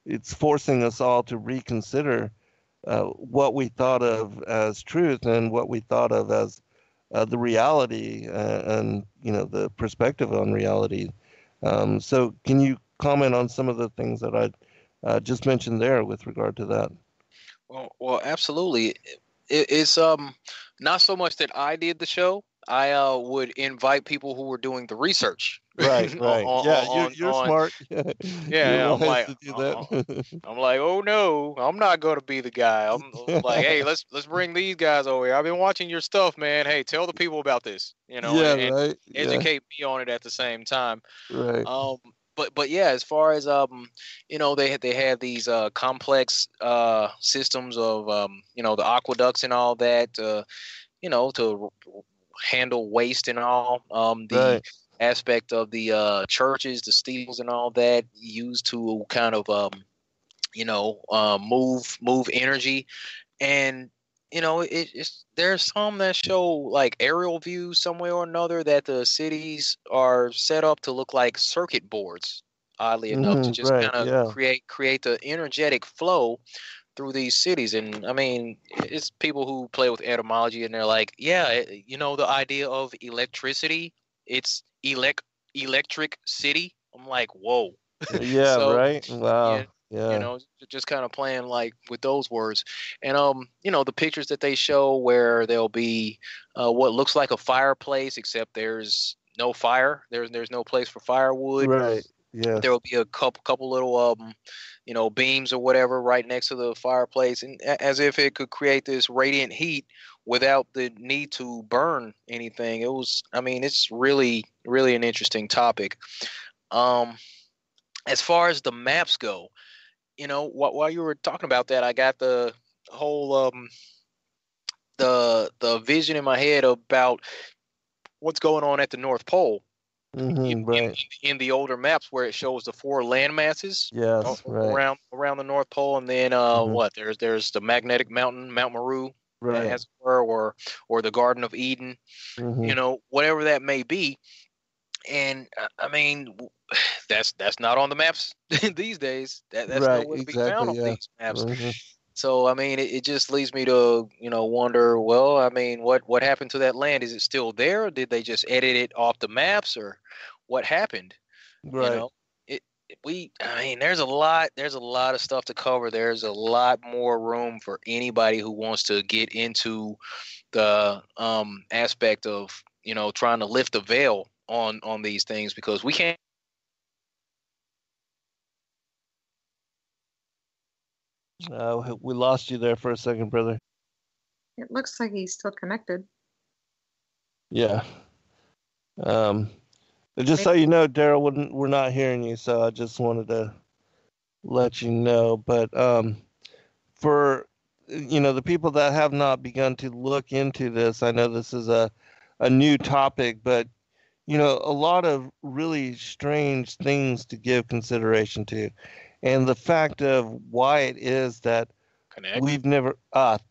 It's forcing us all to reconsider what we thought of as truth and what we thought of as the reality, and the perspective on reality. So can you comment on some of the things that I just mentioned there with regard to that? Well, absolutely. It's not so much that I did the show. I would invite people who were doing the research. Right. Yeah, you're smart. Yeah, You're I'm wise like, to do that. I'm like, oh no, I'm not gonna be the guy. I'm like, hey, let's bring these guys over here. I've been watching your stuff, man. Hey, tell the people about this, Yeah, and right. Yeah, educate me on it at the same time. right. But yeah, as far as they have these complex systems of the aqueducts and all that, to handle waste and all. The Right. aspect of the churches, the steeples and all that used to kind of move energy. And there's some that show like aerial views somewhere or another that the cities are set up to look like circuit boards, oddly enough, to just Right. kind of Yeah. create the energetic flow through these cities. And I mean, it's people who play with etymology and they're like, yeah, the idea of electricity, it's electric city. I'm like, whoa. Yeah. So Right. yeah, Wow. Yeah. just kind of playing like with those words. And the pictures that they show where there'll be what looks like a fireplace, except there's no fire. There's no place for firewood. Right. Yes. There will be a couple little beams or whatever right next to the fireplace, and as if it could create this radiant heat without the need to burn anything. It's really really an interesting topic. As far as the maps go, while you were talking about that, I got the whole the vision in my head about what's going on at the North Pole. Right. In the older maps where it shows the four land masses Yes. Right. around the North Pole, and then there's the magnetic mountain, Mount Meru, Right. as it were, or the Garden of Eden, whatever that may be. And that's not on the maps these days. That's Right. nowhere to be found Exactly. on Yeah. these maps. So I mean, it just leads me to wonder. Well, I mean, what happened to that land? Is it still there? Or did they just edit it off the maps, or what happened? You Right. know, I mean, there's a lot of stuff to cover. There's a lot more room for anybody who wants to get into the aspect of trying to lift the veil on these things, because we can't. We lost you there for a second, brother. It looks like he's still connected. Yeah. Just so you know, Darryle, we're not hearing you, so I just wanted to let you know. But for the people that have not begun to look into this, I know this is a new topic, but a lot of really strange things to give consideration to, and the fact of why it is that Connect. we've never.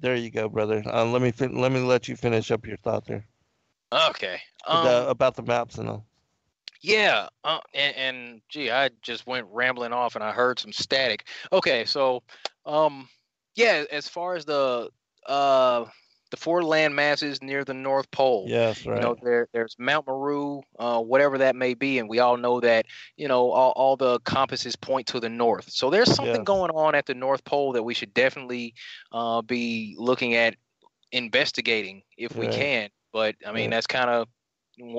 There you go, brother. Let me let you finish up your thought there. Okay. About the maps and all. Yeah, and gee, I just went rambling off and I heard some static. Okay, so yeah, as far as the four land masses near the North Pole, Yes, right. there's Mount Meru, whatever that may be, and we all know that all the compasses point to the north. So there's something going on at the North Pole that we should definitely be looking at investigating if we can. But I mean, that's kind of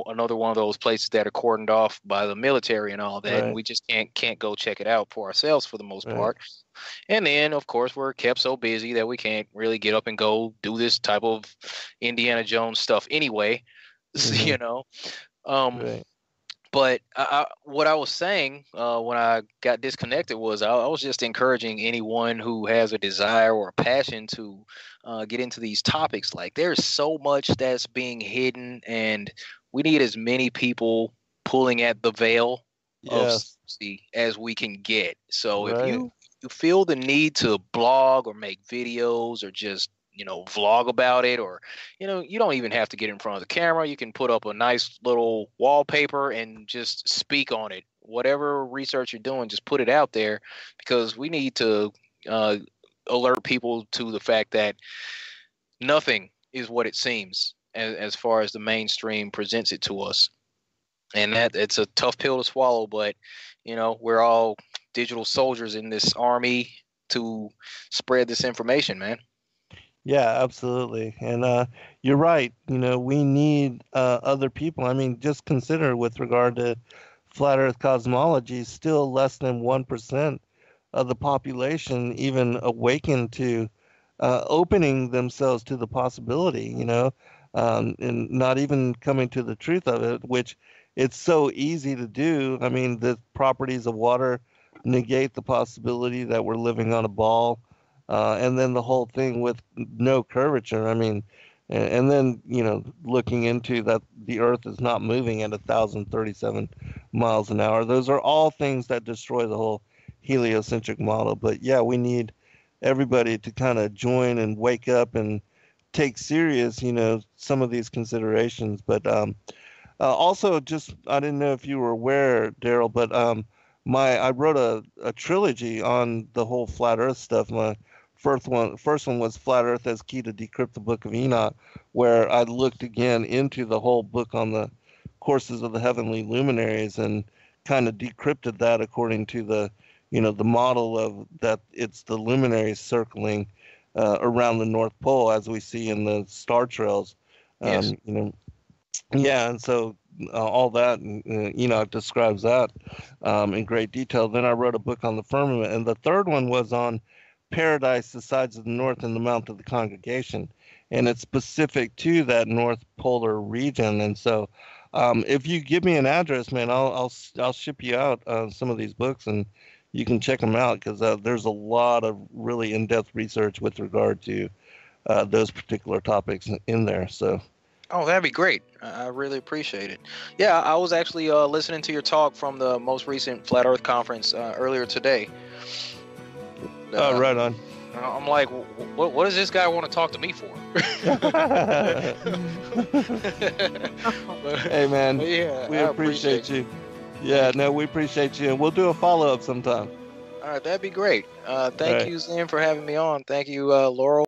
another one of those places that are cordoned off by the military and all that, and we just can't go check it out for ourselves for the most part. And then, of course, we're kept so busy that we can't really get up and go do this type of Indiana Jones stuff anyway. But what I was saying when I got disconnected was I was just encouraging anyone who has a desire or a passion to get into these topics. Like, there's so much that's being hidden, and we need as many people pulling at the veil of secrecy as we can get. So if you feel the need to blog or make videos or just vlog about it, or you don't even have to get in front of the camera. You can put up a nice little wallpaper and just speak on it. Whatever research you're doing, just put it out there, because we need to alert people to the fact that nothing is what it seems as far as the mainstream presents it to us. And that it's a tough pill to swallow, but we're all digital soldiers in this army to spread this information, man. Yeah, absolutely. And you're right. We need other people. I mean, just consider with regard to flat Earth cosmology, still less than 1% of the population even awakened to opening themselves to the possibility, and not even coming to the truth of it, which it's so easy to do. I mean, the properties of water negate the possibility that we're living on a ball. And then the whole thing with no curvature. I mean, and then, looking into that the Earth is not moving at 1,037 miles an hour. Those are all things that destroy the whole heliocentric model. But yeah, we need everybody to kind of join and wake up and take serious, some of these considerations. But also, just, I didn't know if you were aware, Darryle, but I wrote a trilogy on the whole flat Earth stuff. My first one was Flat Earth as Key to Decrypt the Book of Enoch, where I looked again into the whole book on the courses of the heavenly luminaries and kind of decrypted that according to the the model of that it's the luminaries circling around the North Pole, as we see in the star trails. And so all that Enoch describes that in great detail. Then I wrote a book on the firmament, and the third one was on Paradise, the Sides of the North, and the Mount of the Congregation, and it's specific to that North Polar region. And so, if you give me an address, man, I'll ship you out some of these books, and you can check them out, because there's a lot of really in-depth research with regard to those particular topics in there. So. Oh, that'd be great. I really appreciate it. Yeah, I was actually listening to your talk from the most recent Flat Earth conference earlier today. Right on. I'm like, what does this guy want to talk to me for? Hey, man, we appreciate you. Yeah, no, we appreciate you, and we'll do a follow-up sometime. All right, that'd be great. Thank right. you, Zen, for having me on. Thank you, Laurel.